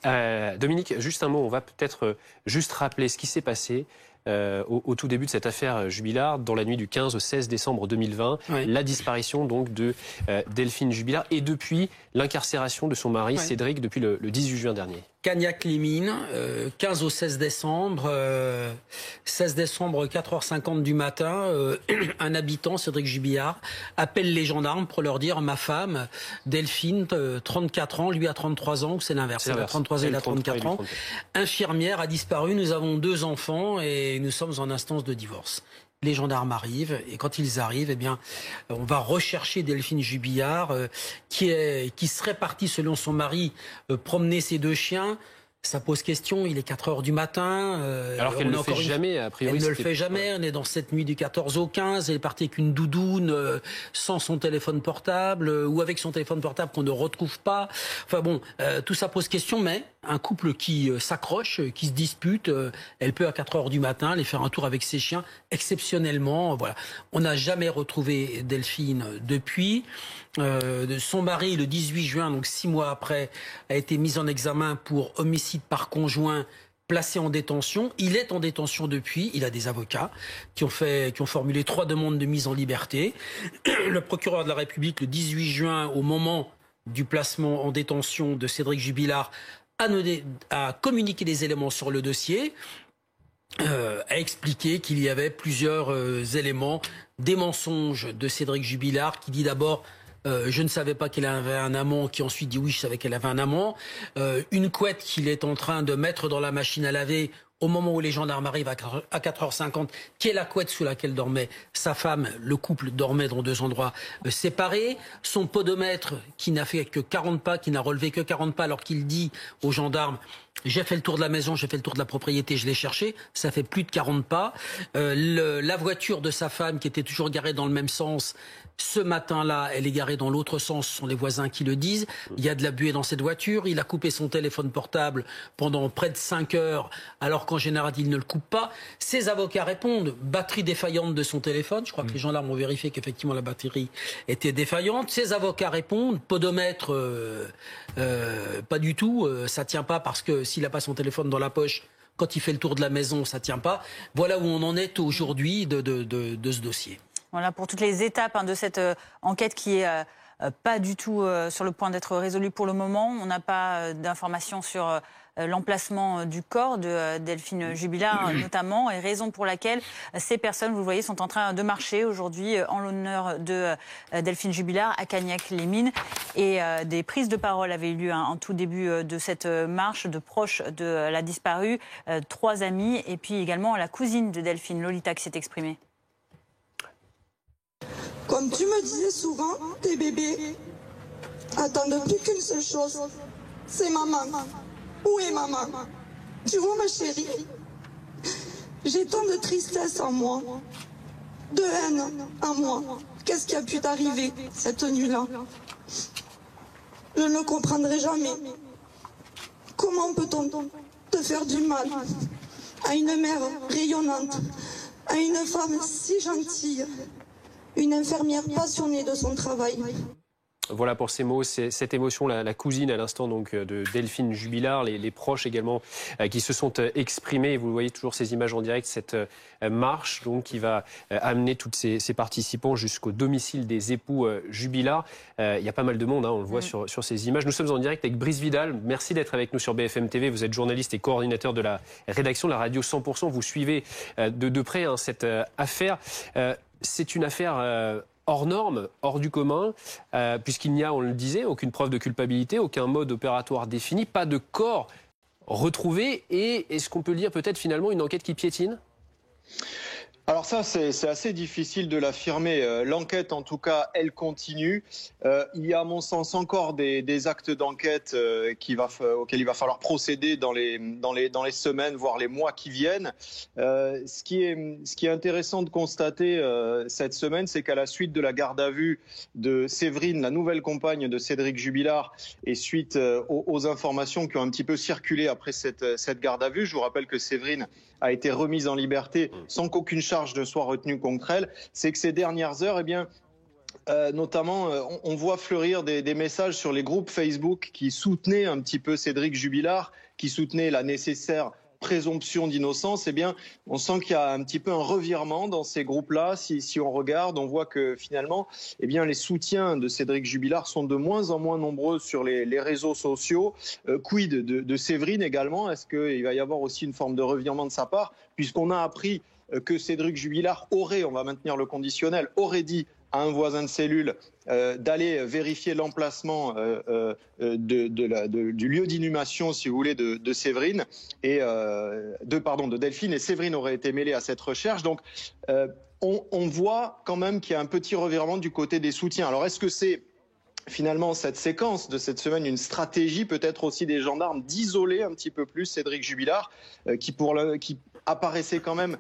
Dominique, juste un mot, on va peut-être juste rappeler ce qui s'est passé au tout début de cette affaire Jubilard, dans la nuit du 15 au 16 décembre 2020, la disparition donc de Delphine Jubilard et depuis l'incarcération de son mari Cédric depuis le 18 juin dernier. Cagnac-les-Mines, 15 au 16 décembre, 16 décembre, 4h50 du matin, un habitant, Cédric Jubilard, appelle les gendarmes pour leur dire « Ma femme, Delphine, 34 ans, lui a 33 ans », ou c'est l'inverse, elle a 33 ans, il a 34 ans, infirmière, a disparu, nous avons 2 enfants et nous sommes en instance de divorce. Les gendarmes arrivent et quand ils arrivent, eh bien, on va rechercher Delphine Jubilard qui serait partie selon son mari promener ses 2 chiens. Ça pose question, il est 4 heures du matin. Alors qu'elle ne le fait jamais, a priori. Elle ne le fait jamais, on est dans cette nuit du 14 au 15, elle est partie avec une doudoune, sans son téléphone portable, ou avec son téléphone portable qu'on ne retrouve pas. Enfin bon, tout ça pose question, mais un couple qui s'accroche, qui se dispute, elle peut à 4 heures du matin aller faire un tour avec ses chiens, exceptionnellement. Voilà. On n'a jamais retrouvé Delphine depuis. Son mari, le 18 juin, donc 6 mois après, a été mis en examen pour homicide par conjoint, placé en détention. Il est en détention depuis. Il a des avocats qui ont formulé 3 demandes de mise en liberté. Le procureur de la République, le 18 juin, au moment du placement en détention de Cédric Jubilard, a communiqué des éléments sur le dossier, a expliqué qu'il y avait plusieurs éléments, des mensonges de Cédric Jubilard qui dit d'abord je ne savais pas qu'elle avait un amant, qui ensuite dit oui, je savais qu'elle avait un amant. Une couette qu'il est en train de mettre dans la machine à laver au moment où les gendarmes arrivent à 4h50, qui est la couette sous laquelle dormait sa femme. Le couple dormait dans 2 endroits séparés. Son podomètre qui n'a fait que 40 pas, qui n'a relevé que 40 pas, alors qu'il dit aux gendarmes « J'ai fait le tour de la maison, j'ai fait le tour de la propriété, je l'ai cherché », ça fait plus de 40 pas. La voiture de sa femme, qui était toujours garée dans le même sens, ce matin-là, elle est garée dans l'autre sens, ce sont les voisins qui le disent. Il y a de la buée dans cette voiture. Il a coupé son téléphone portable pendant près de 5 heures, alors qu'en général, il ne le coupe pas. Ses avocats répondent, batterie défaillante de son téléphone. Je crois que les gendarmes ont vérifié qu'effectivement la batterie était défaillante. Ses avocats répondent, podomètre, pas du tout, ça tient pas parce que s'il n'a pas son téléphone dans la poche, quand il fait le tour de la maison, ça tient pas. Voilà où on en est aujourd'hui de ce dossier. Voilà pour toutes les étapes de cette enquête qui est pas du tout sur le point d'être résolue pour le moment. On n'a pas d'informations sur l'emplacement du corps de Delphine Jubilard notamment, et raison pour laquelle ces personnes, vous le voyez, sont en train de marcher aujourd'hui en l'honneur de Delphine Jubilard à Cagnac-les-Mines. Et des prises de parole avaient eu lieu en tout début de cette marche de proches de la disparue, 3 amis, et puis également la cousine de Delphine, Lolita, qui s'est exprimée. Comme tu me disais souvent, tes bébés attendent plus qu'une seule chose, c'est maman. Où est maman? Tu vois ma chérie, j'ai tant de tristesse en moi, de haine en moi. Qu'est-ce qui a pu t'arriver cette nuit-là? Je ne comprendrai jamais. Comment peut-on te faire du mal à une mère rayonnante, à une femme si gentille, une infirmière passionnée de son travail? Voilà pour ces mots, cette émotion, la cousine à l'instant donc de Delphine Jubilard, les proches également qui se sont exprimés. Vous voyez toujours ces images en direct, cette marche donc qui va amener tous ces participants jusqu'au domicile des époux Jubilard. Il y a pas mal de monde, on le voit sur ces images. Nous sommes en direct avec Brice Vidal. Merci d'être avec nous sur BFM TV. Vous êtes journaliste et coordinateur de la rédaction de la radio 100%. Vous suivez de près cette affaire. C'est une affaire hors norme, hors du commun, puisqu'il n'y a, on le disait, aucune preuve de culpabilité, aucun mode opératoire défini, pas de corps retrouvé, et est-ce qu'on peut le dire peut-être finalement une enquête qui piétine ? Alors ça, c'est assez difficile de l'affirmer. L'enquête, en tout cas, elle continue. Il y a, à mon sens, encore des actes d'enquête auxquels il va falloir procéder dans les semaines, voire les mois qui viennent. Ce qui est intéressant de constater cette semaine, c'est qu'à la suite de la garde à vue de Séverine, la nouvelle compagne de Cédric Jubilard, et suite aux informations qui ont un petit peu circulé après cette garde à vue, je vous rappelle que Séverine a été remise en liberté sans qu'aucune charge ne soit retenue contre elle, c'est que ces dernières heures, Notamment, on voit fleurir des messages sur les groupes Facebook qui soutenaient un petit peu Cédric Jubilard, qui soutenaient la nécessaire présomption d'innocence. Eh bien, on sent qu'il y a un petit peu un revirement dans ces groupes-là. Si on regarde, on voit que finalement, eh bien, les soutiens de Cédric Jubilard sont de moins en moins nombreux sur les réseaux sociaux. Quid de Séverine également? Est-ce qu'il va y avoir aussi une forme de revirement de sa part, puisqu'on a appris que Cédric Jubilard aurait, on va maintenir le conditionnel, aurait dit à un voisin de cellule d'aller vérifier l'emplacement du lieu d'inhumation, si vous voulez, de Séverine et de Delphine, et Séverine aurait été mêlée à cette recherche. Donc on voit quand même qu'il y a un petit revirement du côté des soutiens. Alors est-ce que c'est finalement cette séquence de cette semaine une stratégie peut-être aussi des gendarmes d'isoler un petit peu plus Cédric Jubilard, qui apparaissait quand même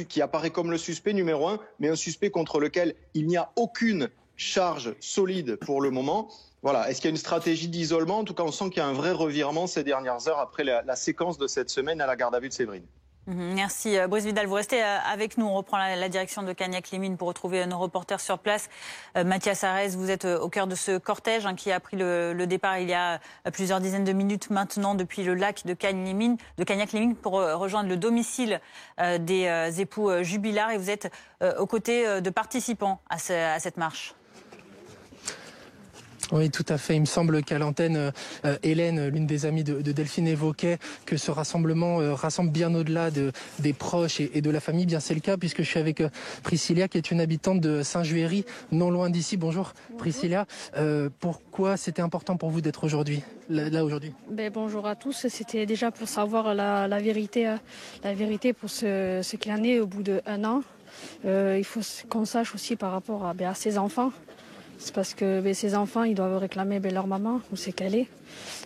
qui apparaît comme le suspect numéro 1, mais un suspect contre lequel il n'y a aucune charge solide pour le moment. Voilà. Est-ce qu'il y a une stratégie d'isolement? En tout cas, on sent qu'il y a un vrai revirement ces dernières heures après la séquence de cette semaine à la garde à vue de Séverine. Merci Brice Vidal. Vous restez avec nous. On reprend la direction de Cagnac-les-Mines pour retrouver nos reporters sur place. Mathias Arès, vous êtes au cœur de ce cortège qui a pris le départ il y a plusieurs dizaines de minutes maintenant depuis le lac de Cagnac-les-Mines pour rejoindre le domicile des époux Jubilard. Et vous êtes aux côtés de participants à cette marche. Oui, tout à fait. Il me semble qu'à l'antenne, Hélène, l'une des amies de Delphine, évoquait que ce rassemblement rassemble bien au-delà des proches et de la famille. Bien, c'est le cas puisque je suis avec Priscilla, qui est une habitante de Saint-Juéry, non loin d'ici. Bonjour, Priscilla. Pourquoi c'était important pour vous d'être là aujourd'hui? Bonjour à tous. C'était déjà pour savoir la vérité pour ce qu'il en est au bout d'1 an. Il faut qu'on sache aussi par rapport à ses enfants. C'est parce que ces enfants, ils doivent réclamer leur maman, où c'est qu'elle est.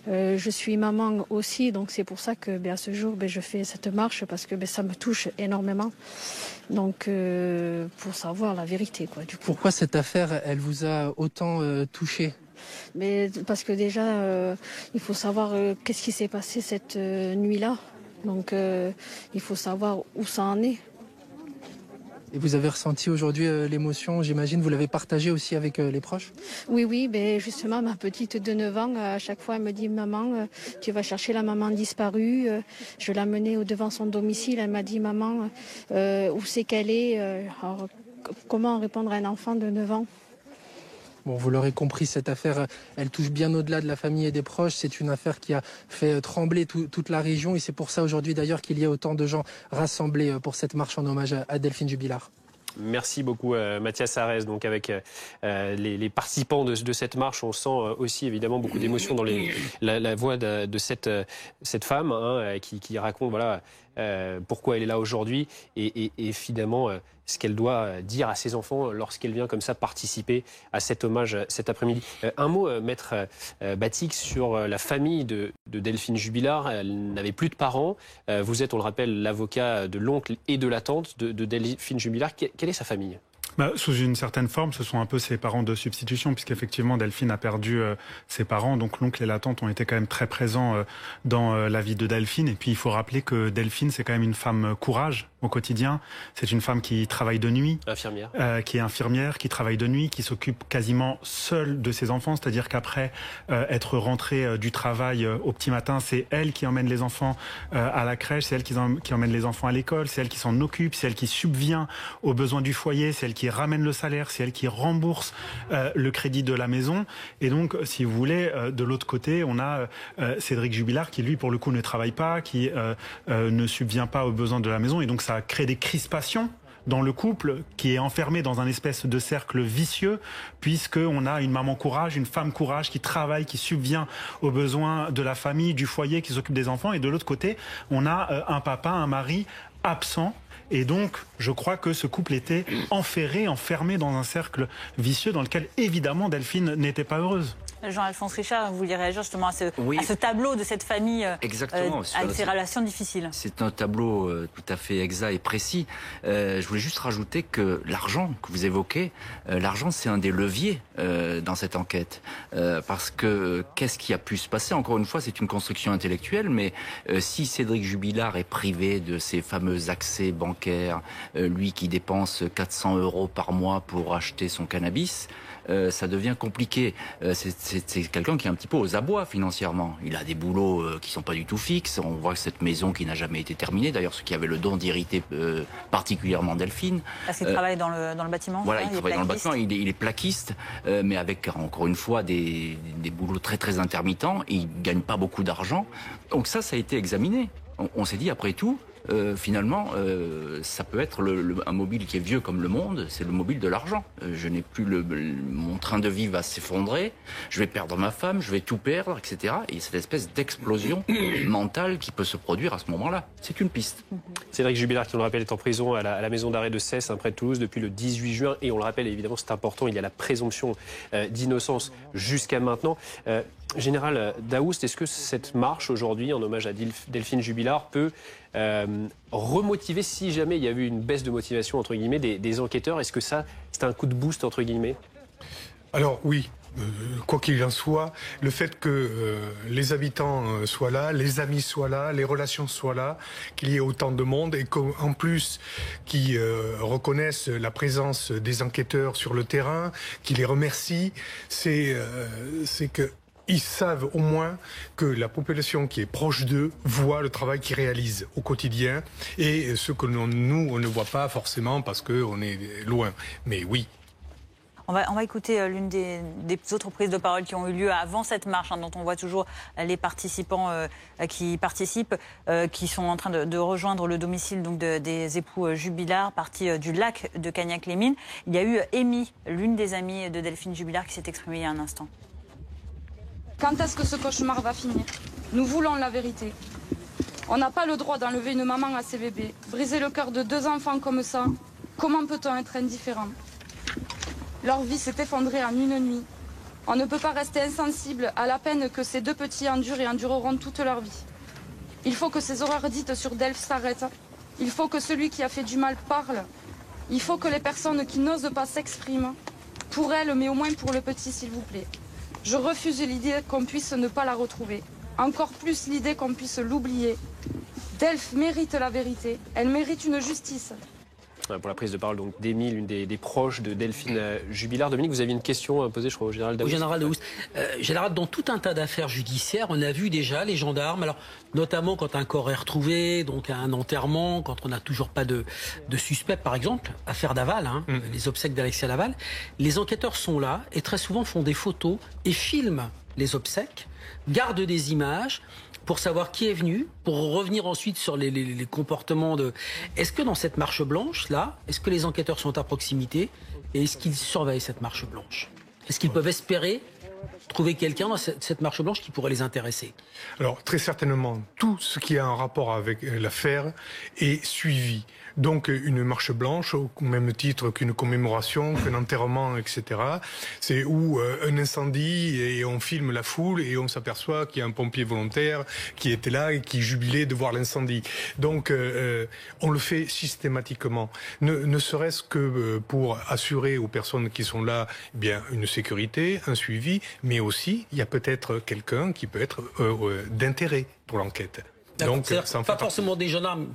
Je suis maman aussi, donc c'est pour ça que à ce jour, je fais cette marche, parce que ça me touche énormément. Donc, pour savoir la vérité, quoi, du coup. Pourquoi cette affaire, elle vous a autant touché? Mais parce que déjà, il faut savoir qu'est-ce qui s'est passé cette nuit-là. Donc, il faut savoir où ça en est. Et vous avez ressenti aujourd'hui l'émotion, j'imagine, vous l'avez partagée aussi avec les proches? Oui, justement, ma petite de 9 ans, à chaque fois, elle me dit « Maman, tu vas chercher la maman disparue ». Je l'ai amenée devant son domicile, elle m'a dit « Maman, où c'est qu'elle est ?» Alors, comment répondre à un enfant de 9 ans? Bon, vous l'aurez compris, cette affaire, elle touche bien au-delà de la famille et des proches. C'est une affaire qui a fait trembler toute la région. Et c'est pour ça aujourd'hui d'ailleurs qu'il y a autant de gens rassemblés pour cette marche en hommage à Delphine Jubilard. Merci beaucoup Mathias Arès. Donc avec les participants de cette marche, on sent aussi évidemment beaucoup d'émotions dans la voix de cette femme qui raconte pourquoi elle est là aujourd'hui et finalement ce qu'elle doit dire à ses enfants lorsqu'elle vient comme ça participer à cet hommage cet après-midi. Un mot, maître Batik, sur la famille de Delphine Jubilard. Elle n'avait plus de parents. Vous êtes, on le rappelle, l'avocat de l'oncle et de la tante de Delphine Jubilard. Quelle est sa famille ? Sous une certaine forme, ce sont un peu ses parents de substitution, puisqu'effectivement Delphine a perdu ses parents, donc l'oncle et la tante ont été quand même très présents dans la vie de Delphine. Et puis il faut rappeler que Delphine, c'est quand même une femme courage au quotidien. C'est une femme qui travaille de nuit, infirmière, qui est infirmière, qui travaille de nuit, qui s'occupe quasiment seule de ses enfants, c'est-à-dire qu'après être rentrée du travail au petit matin, c'est elle qui emmène les enfants à la crèche, c'est elle qui emmène les enfants à l'école, c'est elle qui s'en occupe, c'est elle qui subvient aux besoins du foyer, c'est elle qui ramène le salaire, c'est elle qui rembourse le crédit de la maison. Et donc, si vous voulez, de l'autre côté, on a Cédric Jubilard qui, lui, pour le coup, ne travaille pas, qui ne subvient pas aux besoins de la maison. Et donc, ça crée des crispations dans le couple qui est enfermé dans un espèce de cercle vicieux, puisqu'on a une maman courage, une femme courage qui travaille, qui subvient aux besoins de la famille, du foyer, qui s'occupe des enfants. Et de l'autre côté, on a un papa, un mari absent. Et donc, je crois que ce couple était enfermé dans un cercle vicieux dans lequel, évidemment, Delphine n'était pas heureuse. Jean-Alphonse Richard, vous vouliez réagir justement à ce tableau de cette famille avec ses relations difficiles. C'est un tableau tout à fait exact et précis. Je voulais juste rajouter que l'argent que vous évoquez, l'argent c'est un des leviers dans cette enquête. Parce que qu'est-ce qui a pu se passer? Encore une fois, c'est une construction intellectuelle, mais si Cédric Jubilard est privé de ses fameux accès bancaires, lui qui dépense 400 € par mois pour acheter son cannabis, ça devient compliqué. C'est quelqu'un qui est un petit peu aux abois financièrement. Il a des boulots qui sont pas du tout fixes. On voit que cette maison qui n'a jamais été terminée, d'ailleurs ce qui avait le don d'irriter particulièrement Delphine. Parce qu'il travaille dans le bâtiment. Voilà, il travaille dans le bâtiment, il est plaquiste, mais avec encore une fois des boulots très très intermittents, et il gagne pas beaucoup d'argent. Donc ça a été examiné. On s'est dit après tout, finalement, ça peut être un mobile qui est vieux comme le monde, c'est le mobile de l'argent. Je n'ai plus mon train de vie va s'effondrer, je vais perdre ma femme, je vais tout perdre, etc. Et cette espèce d'explosion mentale qui peut se produire à ce moment-là, c'est une piste. Cédric Jubilard, qui on le rappelle, est en prison à la maison d'arrêt de Cesse, près de Toulouse, depuis le 18 juin. Et on le rappelle, évidemment, c'est important, il y a la présomption d'innocence jusqu'à maintenant. Général Daoust, est-ce que cette marche aujourd'hui en hommage à Delphine Jubilard peut remotiver, si jamais il y a eu une baisse de motivation entre guillemets des enquêteurs? Est-ce que ça, c'est un coup de boost entre guillemets? Alors oui. Quoi qu'il en soit, le fait que les habitants soient là, les amis soient là, les relations soient là, qu'il y ait autant de monde et qu'en plus qu'ils reconnaissent la présence des enquêteurs sur le terrain, qu'ils les remercient, c'est que ils savent au moins que la population qui est proche d'eux voit le travail qu'ils réalisent au quotidien, et ce que nous, on ne voit pas forcément parce qu'on est loin. Mais oui. On va écouter l'une des autres prises de parole qui ont eu lieu avant cette marche, dont on voit toujours les participants qui participent, qui sont en train de rejoindre le domicile donc des époux Jubilard, partis du lac de Cagnac-les-Mines. Il y a eu Amy, l'une des amies de Delphine Jubilard, qui s'est exprimée il y a un instant. Quand est-ce que ce cauchemar va finir? Nous voulons la vérité. On n'a pas le droit d'enlever une maman à ses bébés. Briser le cœur de 2 enfants comme ça, comment peut-on être indifférent? Leur vie s'est effondrée en une nuit. On ne peut pas rester insensible à la peine que ces 2 petits endurent et endureront toute leur vie. Il faut que ces horreurs dites sur Delph s'arrêtent. Il faut que celui qui a fait du mal parle. Il faut que les personnes qui n'osent pas s'expriment. Pour elle, mais au moins pour le petit, s'il vous plaît. Je refuse l'idée qu'on puisse ne pas la retrouver. Encore plus l'idée qu'on puisse l'oublier. Delph mérite la vérité. Elle mérite une justice. Pour la prise de parole d'Amy, l'une des proches de Delphine Jubilard. Dominique, vous aviez une question à poser, je crois, au général Daoust. Au général Daoust. Général, dans tout un tas d'affaires judiciaires, on a vu déjà les gendarmes, alors notamment quand un corps est retrouvé, donc à un enterrement, quand on n'a toujours pas de suspect, par exemple, affaire Daval, les obsèques d'Alexia Laval, les enquêteurs sont là et très souvent font des photos et filment les obsèques, gardent des images pour savoir qui est venu, pour revenir ensuite sur les comportements de... Est-ce que dans cette marche blanche, là, est-ce que les enquêteurs sont à proximité et est-ce qu'ils surveillent cette marche blanche? Est-ce qu'ils peuvent espérer trouver quelqu'un dans cette marche blanche qui pourrait les intéresser? Alors, très certainement, tout ce qui a un rapport avec l'affaire est suivi. Donc, une marche blanche, au même titre qu'une commémoration, qu'un enterrement, etc. C'est où un incendie et on filme la foule et on s'aperçoit qu'il y a un pompier volontaire qui était là et qui jubilait de voir l'incendie. Donc, on le fait systématiquement. Ne serait-ce que pour assurer aux personnes qui sont là, eh bien, une sécurité, un suivi, mais aussi, il y a peut-être quelqu'un qui peut être d'intérêt pour l'enquête. Donc, ça pas forcément des gendarmes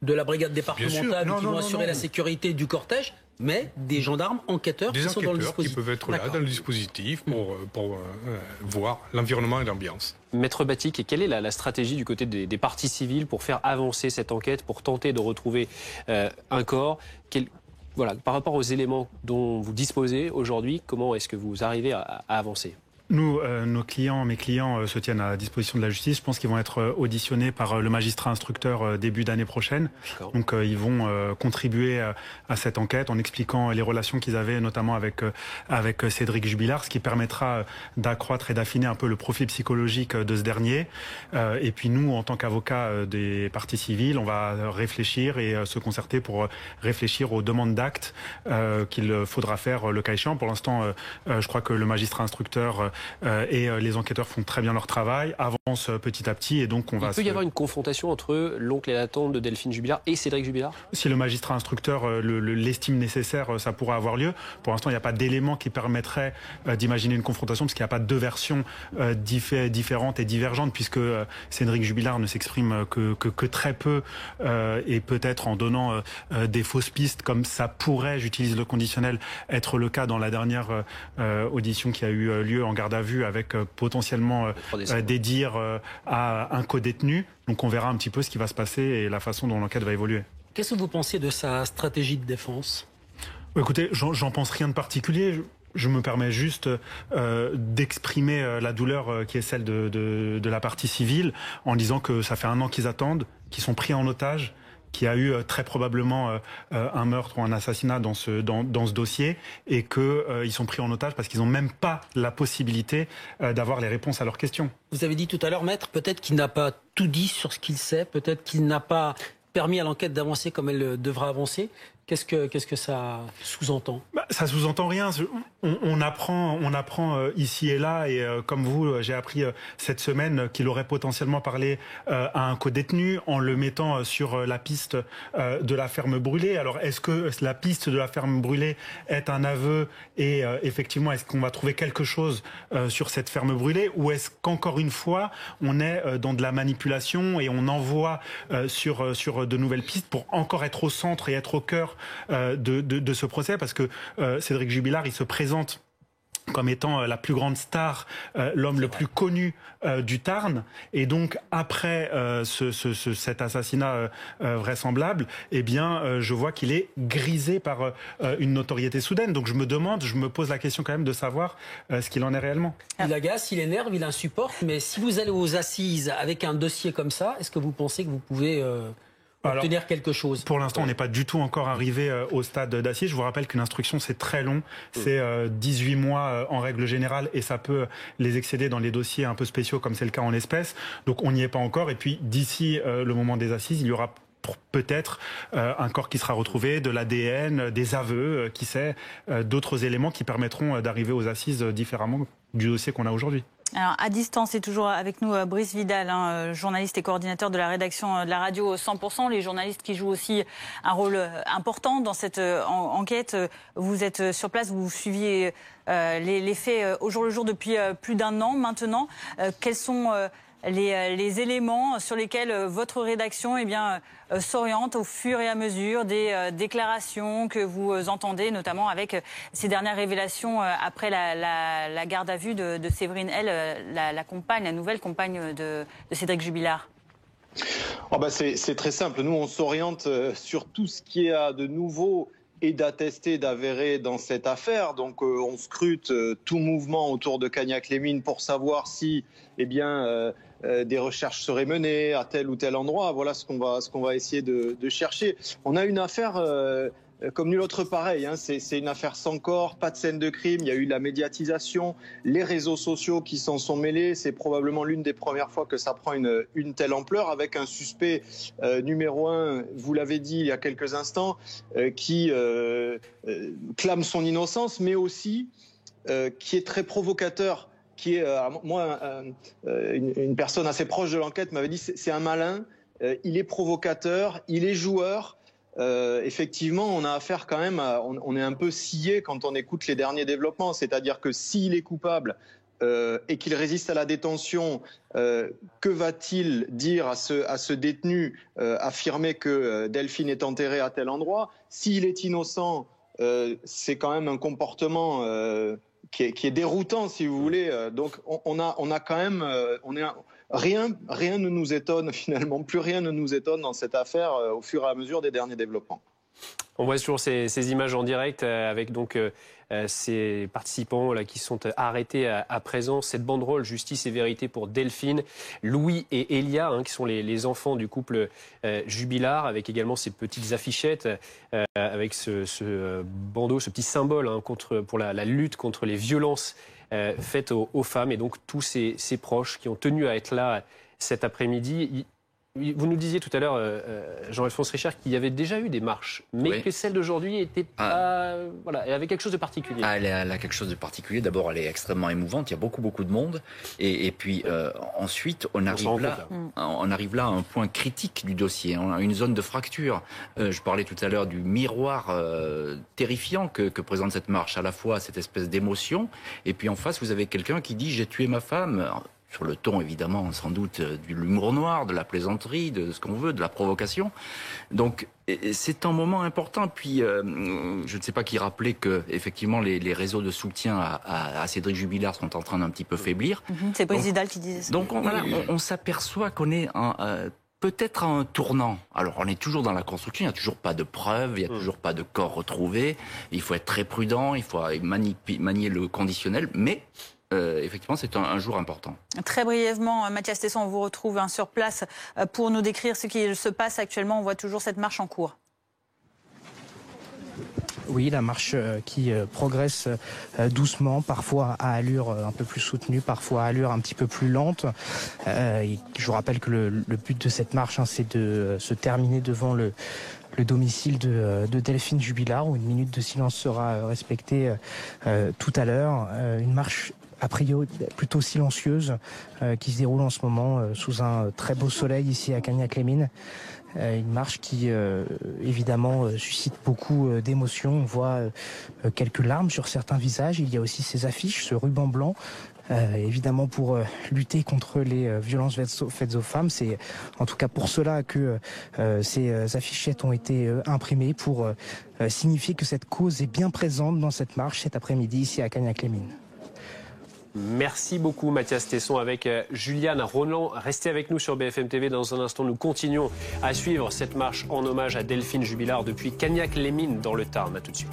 de la brigade départementale qui vont assurer la sécurité du cortège, mais des gendarmes enquêteurs qui sont dans le dispositif. Qui peuvent être là dans le dispositif pour voir l'environnement et l'ambiance. Maître Batik, quelle est la stratégie du côté des parties civiles pour faire avancer cette enquête, pour tenter de retrouver un corps? Voilà, par rapport aux éléments dont vous disposez aujourd'hui, comment est-ce que vous arrivez à avancer? Nous, mes clients se tiennent à disposition de la justice. Je pense qu'ils vont être auditionnés par le magistrat instructeur début d'année prochaine. Donc ils vont contribuer à cette enquête en expliquant les relations qu'ils avaient, notamment avec Cédric Jubilard, ce qui permettra d'accroître et d'affiner un peu le profil psychologique de ce dernier. Et puis nous, en tant qu'avocats des parties civiles, on va réfléchir et se concerter pour réfléchir aux demandes d'actes qu'il faudra faire le cas échéant. Pour l'instant, je crois que le magistrat instructeur et les enquêteurs font très bien leur travail, avancent petit à petit et donc on va... Il peut y avoir une confrontation entre l'oncle et la tante de Delphine Jubilard et Cédric Jubilard? Si le magistrat instructeur l'estime nécessaire, ça pourra avoir lieu. Pour l'instant, il n'y a pas d'éléments qui permettraient d'imaginer une confrontation parce qu'il n'y a pas de deux versions différentes et divergentes puisque Cédric Jubilard ne s'exprime que très peu et peut-être en donnant des fausses pistes comme ça pourrait, j'utilise le conditionnel, être le cas dans la dernière audition qui a eu lieu en garde à vue avec potentiellement des dires à un codétenu. Donc on verra un petit peu ce qui va se passer et la façon dont l'enquête va évoluer. Qu'est-ce que vous pensez de sa stratégie de défense? Écoutez, j'en pense rien de particulier. Je me permets juste d'exprimer la douleur qui est celle de la partie civile en disant que ça fait 1 an qu'ils attendent, qu'ils sont pris en otage, qu'il y a eu très probablement un meurtre ou un assassinat dans ce dossier et qu'ils sont pris en otage parce qu'ils n'ont même pas la possibilité d'avoir les réponses à leurs questions. Vous avez dit tout à l'heure, maître, peut-être qu'il n'a pas tout dit sur ce qu'il sait, peut-être qu'il n'a pas permis à l'enquête d'avancer comme elle devra avancer. Qu'est-ce que ça sous-entend? Ça sous-entend rien. On apprend ici et là, et comme vous, j'ai appris cette semaine qu'il aurait potentiellement parlé à un codétenu en le mettant sur la piste de la ferme brûlée. Alors, est-ce que la piste de la ferme brûlée est un aveu et effectivement, est-ce qu'on va trouver quelque chose sur cette ferme brûlée ou est-ce qu'encore une fois, on est dans de la manipulation et on envoie sur de nouvelles pistes pour encore être au centre et être au cœur de ce procès parce que Cédric Jubilard, il se présente comme étant la plus grande star, l'homme le plus connu du Tarn. Et donc, après cet assassinat vraisemblable, eh bien, je vois qu'il est grisé par une notoriété soudaine. Donc, je me pose la question quand même de savoir ce qu'il en est réellement. Il agace, il énerve, il insupporte. Mais si vous allez aux assises avec un dossier comme ça, est-ce que vous pensez que vous pouvez... obtenir quelque chose? Pour l'instant, on n'est pas du tout encore arrivé au stade d'assises. Je vous rappelle qu'une instruction, c'est très long. C'est 18 mois en règle générale et ça peut les excéder dans les dossiers un peu spéciaux comme c'est le cas en l'espèce. Donc on n'y est pas encore. Et puis d'ici le moment des assises, il y aura peut-être un corps qui sera retrouvé, de l'ADN, des aveux, qui sait, d'autres éléments qui permettront d'arriver aux assises différemment du dossier qu'on a aujourd'hui. Alors, à distance, c'est toujours avec nous Brice Vidal, journaliste et coordinateur de la rédaction de la radio 100%. Les journalistes qui jouent aussi un rôle important dans cette enquête. Vous êtes sur place, vous suiviez les faits au jour le jour depuis plus d'1 an maintenant. Quels sont les éléments sur lesquels votre rédaction s'oriente au fur et à mesure des déclarations que vous entendez, notamment avec ces dernières révélations après la garde à vue de Séverine L, la nouvelle compagne de Cédric Jubilard? C'est très simple. Nous, on s'oriente sur tout ce qui est de nouveau et d'attester, d'avéré dans cette affaire. Donc on scrute tout mouvement autour de Cagnac-les-Mines pour savoir si des recherches seraient menées à tel ou tel endroit. Voilà ce qu'on va essayer de chercher. On a une affaire comme nulle autre pareil. C'est une affaire sans corps, pas de scène de crime. Il y a eu la médiatisation, les réseaux sociaux qui s'en sont mêlés. C'est probablement l'une des premières fois que ça prend une telle ampleur avec un suspect numéro 1, vous l'avez dit il y a quelques instants, qui clame son innocence, mais aussi qui est très provocateur. Qui est, une personne assez proche de l'enquête m'avait dit c'est un malin, il est provocateur, il est joueur. Effectivement, on a affaire quand même on est un peu scié quand on écoute les derniers développements. C'est-à-dire que s'il est coupable et qu'il résiste à la détention, que va-t-il dire à ce détenu affirmer que Delphine est enterrée à tel endroit? S'il est innocent, c'est quand même un comportement... qui est déroutant, si vous voulez. Donc, on a quand même... rien ne nous étonne, finalement. Plus rien ne nous étonne dans cette affaire au fur et à mesure des derniers développements. On voit toujours ces images en direct avec donc ces participants là, qui sont arrêtés à présent. Cette banderole Justice et vérité pour Delphine, Louis et Elia, qui sont les enfants du couple Jubilard, avec également ces petites affichettes avec ce bandeau, ce petit symbole pour la lutte contre les violences faites aux femmes. Et donc tous ces proches qui ont tenu à être là cet après-midi. Vous nous disiez tout à l'heure, Jean-Alphonse Richard, qu'il y avait déjà eu des marches, mais que celle d'aujourd'hui était pas, elle avait quelque chose de particulier. Elle a quelque chose de particulier. D'abord, elle est extrêmement émouvante. Il y a beaucoup de monde. Et puis ensuite, on arrive là à un point critique du dossier, on a une zone de fracture. Je parlais tout à l'heure du miroir terrifiant que présente cette marche. À la fois cette espèce d'émotion, et puis en face, vous avez quelqu'un qui dit « j'ai tué ma femme ». Sur le ton, évidemment, sans doute, de l'humour noir, de la plaisanterie, de ce qu'on veut, de la provocation. Donc, c'est un moment important. Puis, je ne sais pas qui rappelait que, effectivement, les réseaux de soutien à Cédric Jubilard sont en train d'un petit peu faiblir. C'est Paul Zidal qui disait ça. Donc, on s'aperçoit qu'on est peut-être à un tournant. Alors, on est toujours dans la construction, il n'y a toujours pas de preuves, il n'y a toujours pas de corps retrouvés. Il faut être très prudent, il faut manier le conditionnel, mais... effectivement, c'est un jour important. Très brièvement, Mathias Tesson, on vous retrouve sur place pour nous décrire ce qui se passe actuellement. On voit toujours cette marche en cours. Oui, la marche qui progresse doucement, parfois à allure un peu plus soutenue, parfois à allure un petit peu plus lente. Je vous rappelle que le but de cette marche, c'est de se terminer devant le domicile de Delphine Jubilard, où une minute de silence sera respectée tout à l'heure. Une marche a priori plutôt silencieuse qui se déroule en ce moment sous un très beau soleil ici à Cagnac-les-Mines. Une marche qui évidemment suscite beaucoup d'émotions. On voit quelques larmes sur certains visages. Il y a aussi ces affiches, ce ruban blanc. Évidemment pour lutter contre les violences faites aux femmes. C'est en tout cas pour cela que ces affichettes ont été imprimées, pour signifier que cette cause est bien présente dans cette marche cet après-midi ici à Cagnac-les-Mines. Merci beaucoup Mathias Tesson avec Juliane Roland. Restez avec nous sur BFM TV. Dans un instant, nous continuons à suivre cette marche en hommage à Delphine Jubilard depuis Cagnac-les-Mines dans le Tarn. À tout de suite.